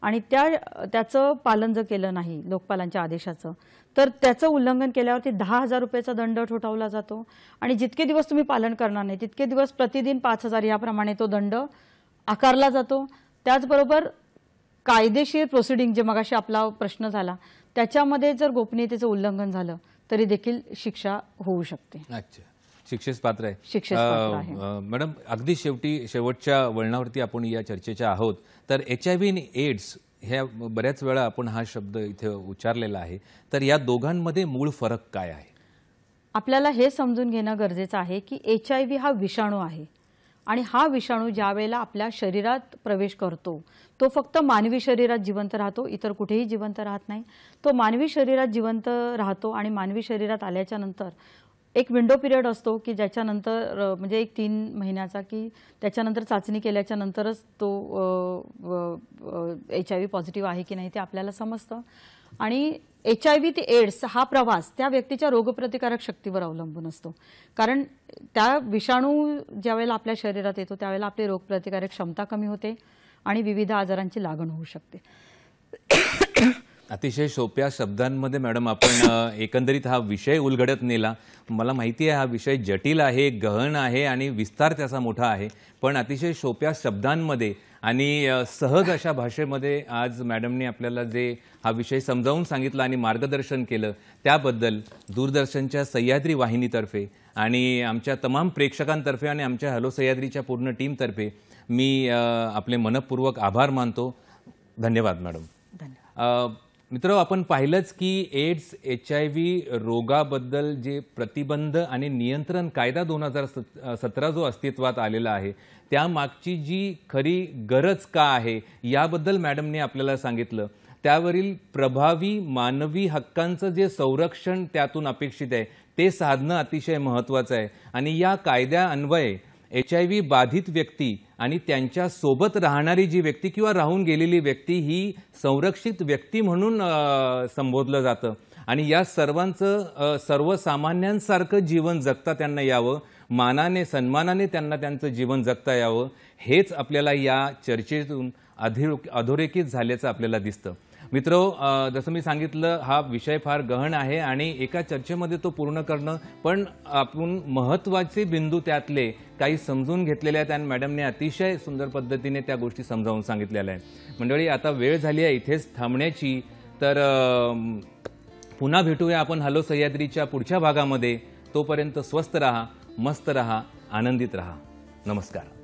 आणि त्याचं पालन जर केलं नाही लोकपालांच्या आदेशाचं, तर त्याचं उल्लंघन केल्यावरती 10,000 रुपयाचा दंड ठोठावला जातो. आणि जितके दिवस तुम्ही पालन करणार नाही तितके दिवस प्रतिदिन 5,000 याप्रमाणे तो दंड आकारला जातो. त्याचबरोबर कायदेशीर प्रोसिडिंग जे मगाशी आपला प्रश्न झाला त्याच्यामध्ये जर गोपनीयतेचं उल्लंघन झालं तरी देखील शिक्षा होऊ शकते. अच्छा, शिक्षेस पात्र आहे. शिक्षेस पात्र आहे. मॅडम, अगदी शेवटच्या वळणावरती आपण या चर्चेच्या आहोत. तर HIV आणि एड्स ह्या बऱ्याच वेळा आपण हा शब्द इथे उच्चारलेला आहे, तर या दोघांमध्ये मूळ फरक काय आहे? आपल्याला हे समजून घेणं गरजेचं आहे की HIV हा विषाणू आहे आणि हा विषाणू ज्या वेळेला आपल्या शरीरात प्रवेश करतो तो फक्त मानवी शरीरात जिवंत राहतो, इतर कुठेही जिवंत राहत नाही. तो मानवी शरीरात जिवंत राहतो आणि मानवी शरीरात आल्याच्या नंतर एक विंडो पिरियड असतो की ज्याच्यानंतर म्हणजे एक 3 महिन्याचा की त्याच्यानंतर चाचणी केल्याच्या नंतरच तो HIV पॉझिटिव्ह आहे की नाही ते आपल्याला समजतं. आणि HIV ते एड्स हा प्रवास त्या व्यक्तीच्या रोगप्रतिकारक शक्तीवर अवलंबून असतो. कारण त्या विषाणू ज्यावेळेला आपल्या शरीरात येतो त्यावेळेला आपली रोगप्रतिकारक क्षमता कमी होते आणि विविध आजारांची लागण होऊ शकते. अतिशय सोप्या शब्दांमध्ये मॅडम आपण एकंदरीत हा विषय उलगडत नेला. मला माहिती आहे हा विषय जटिल आहे, गहन आहे आणि विस्तार त्याचा मोठा आहे, पण अतिशय सोप्या शब्दांमध्ये आणि सहज अशा भाषेमध्ये आज मॅडमने आपल्याला जे हा विषय समजावून सांगितला आणि मार्गदर्शन केलं त्याबद्दल दूरदर्शनच्या सह्याद्री वाहिनीतर्फे आणि आमच्या तमाम प्रेक्षकांतर्फे आणि आमच्या हॅलो सह्याद्रीच्या पूर्ण टीमतर्फे मी आपले मनपूर्वक आभार मानतो. धन्यवाद मॅडम. धन्यवाद. मित्र, आपण पाहिलंच की एड्स HIV रोगाबद्दल जे प्रतिबंध आणि नियंत्रण कायदा 2017 जो अस्तित्वात आलेला आहे त्यामागची जी खरी गरज का आहे याबद्दल मॅडमने आपल्याला सांगितलं. त्यावरील प्रभावी मानवी हक्कांचं जे संरक्षण त्यातून अपेक्षित आहे ते साधणं अतिशय महत्त्वाचं आहे. आणि या कायद्यान्वये HIV बाधित व्यक्ती आणि त्यांच्या सोबत राहणारी जी व्यक्ती किंवा राहून गेलेली व्यक्ती ही संरक्षित व्यक्ती म्हणून संबोधलं जातं आणि या सर्वांचं सर्वसामान्यांसारखं जीवन जगता त्यांना यावं, मानाने सन्मानाने त्यांना त्यांचं जीवन जगता यावं, हेच आपल्याला या चर्चेतून अधोरेखित झाल्याचं आपल्याला दिसतं. मित्रो, जसं मी सांगितलं हा विषय फार गहन आहे आणि एका चर्चेमध्ये तो पूर्ण करणं, पण आपण महत्त्वाचे बिंदू त्यातले काही समजून घेतलेले आहेत आणि मॅडमने अतिशय सुंदर पद्धतीने त्या गोष्टी समजावून सांगितलेल्या आहेत. मंडळी, आता वेळ झाली आहे इथेच थांबण्याची. तर पुन्हा भेटूया आपण हॅलो सह्याद्रीच्या पुढच्या भागामध्ये. तोपर्यंत स्वस्थ रहा, मस्त रहा, आनंदित रहा. नमस्कार.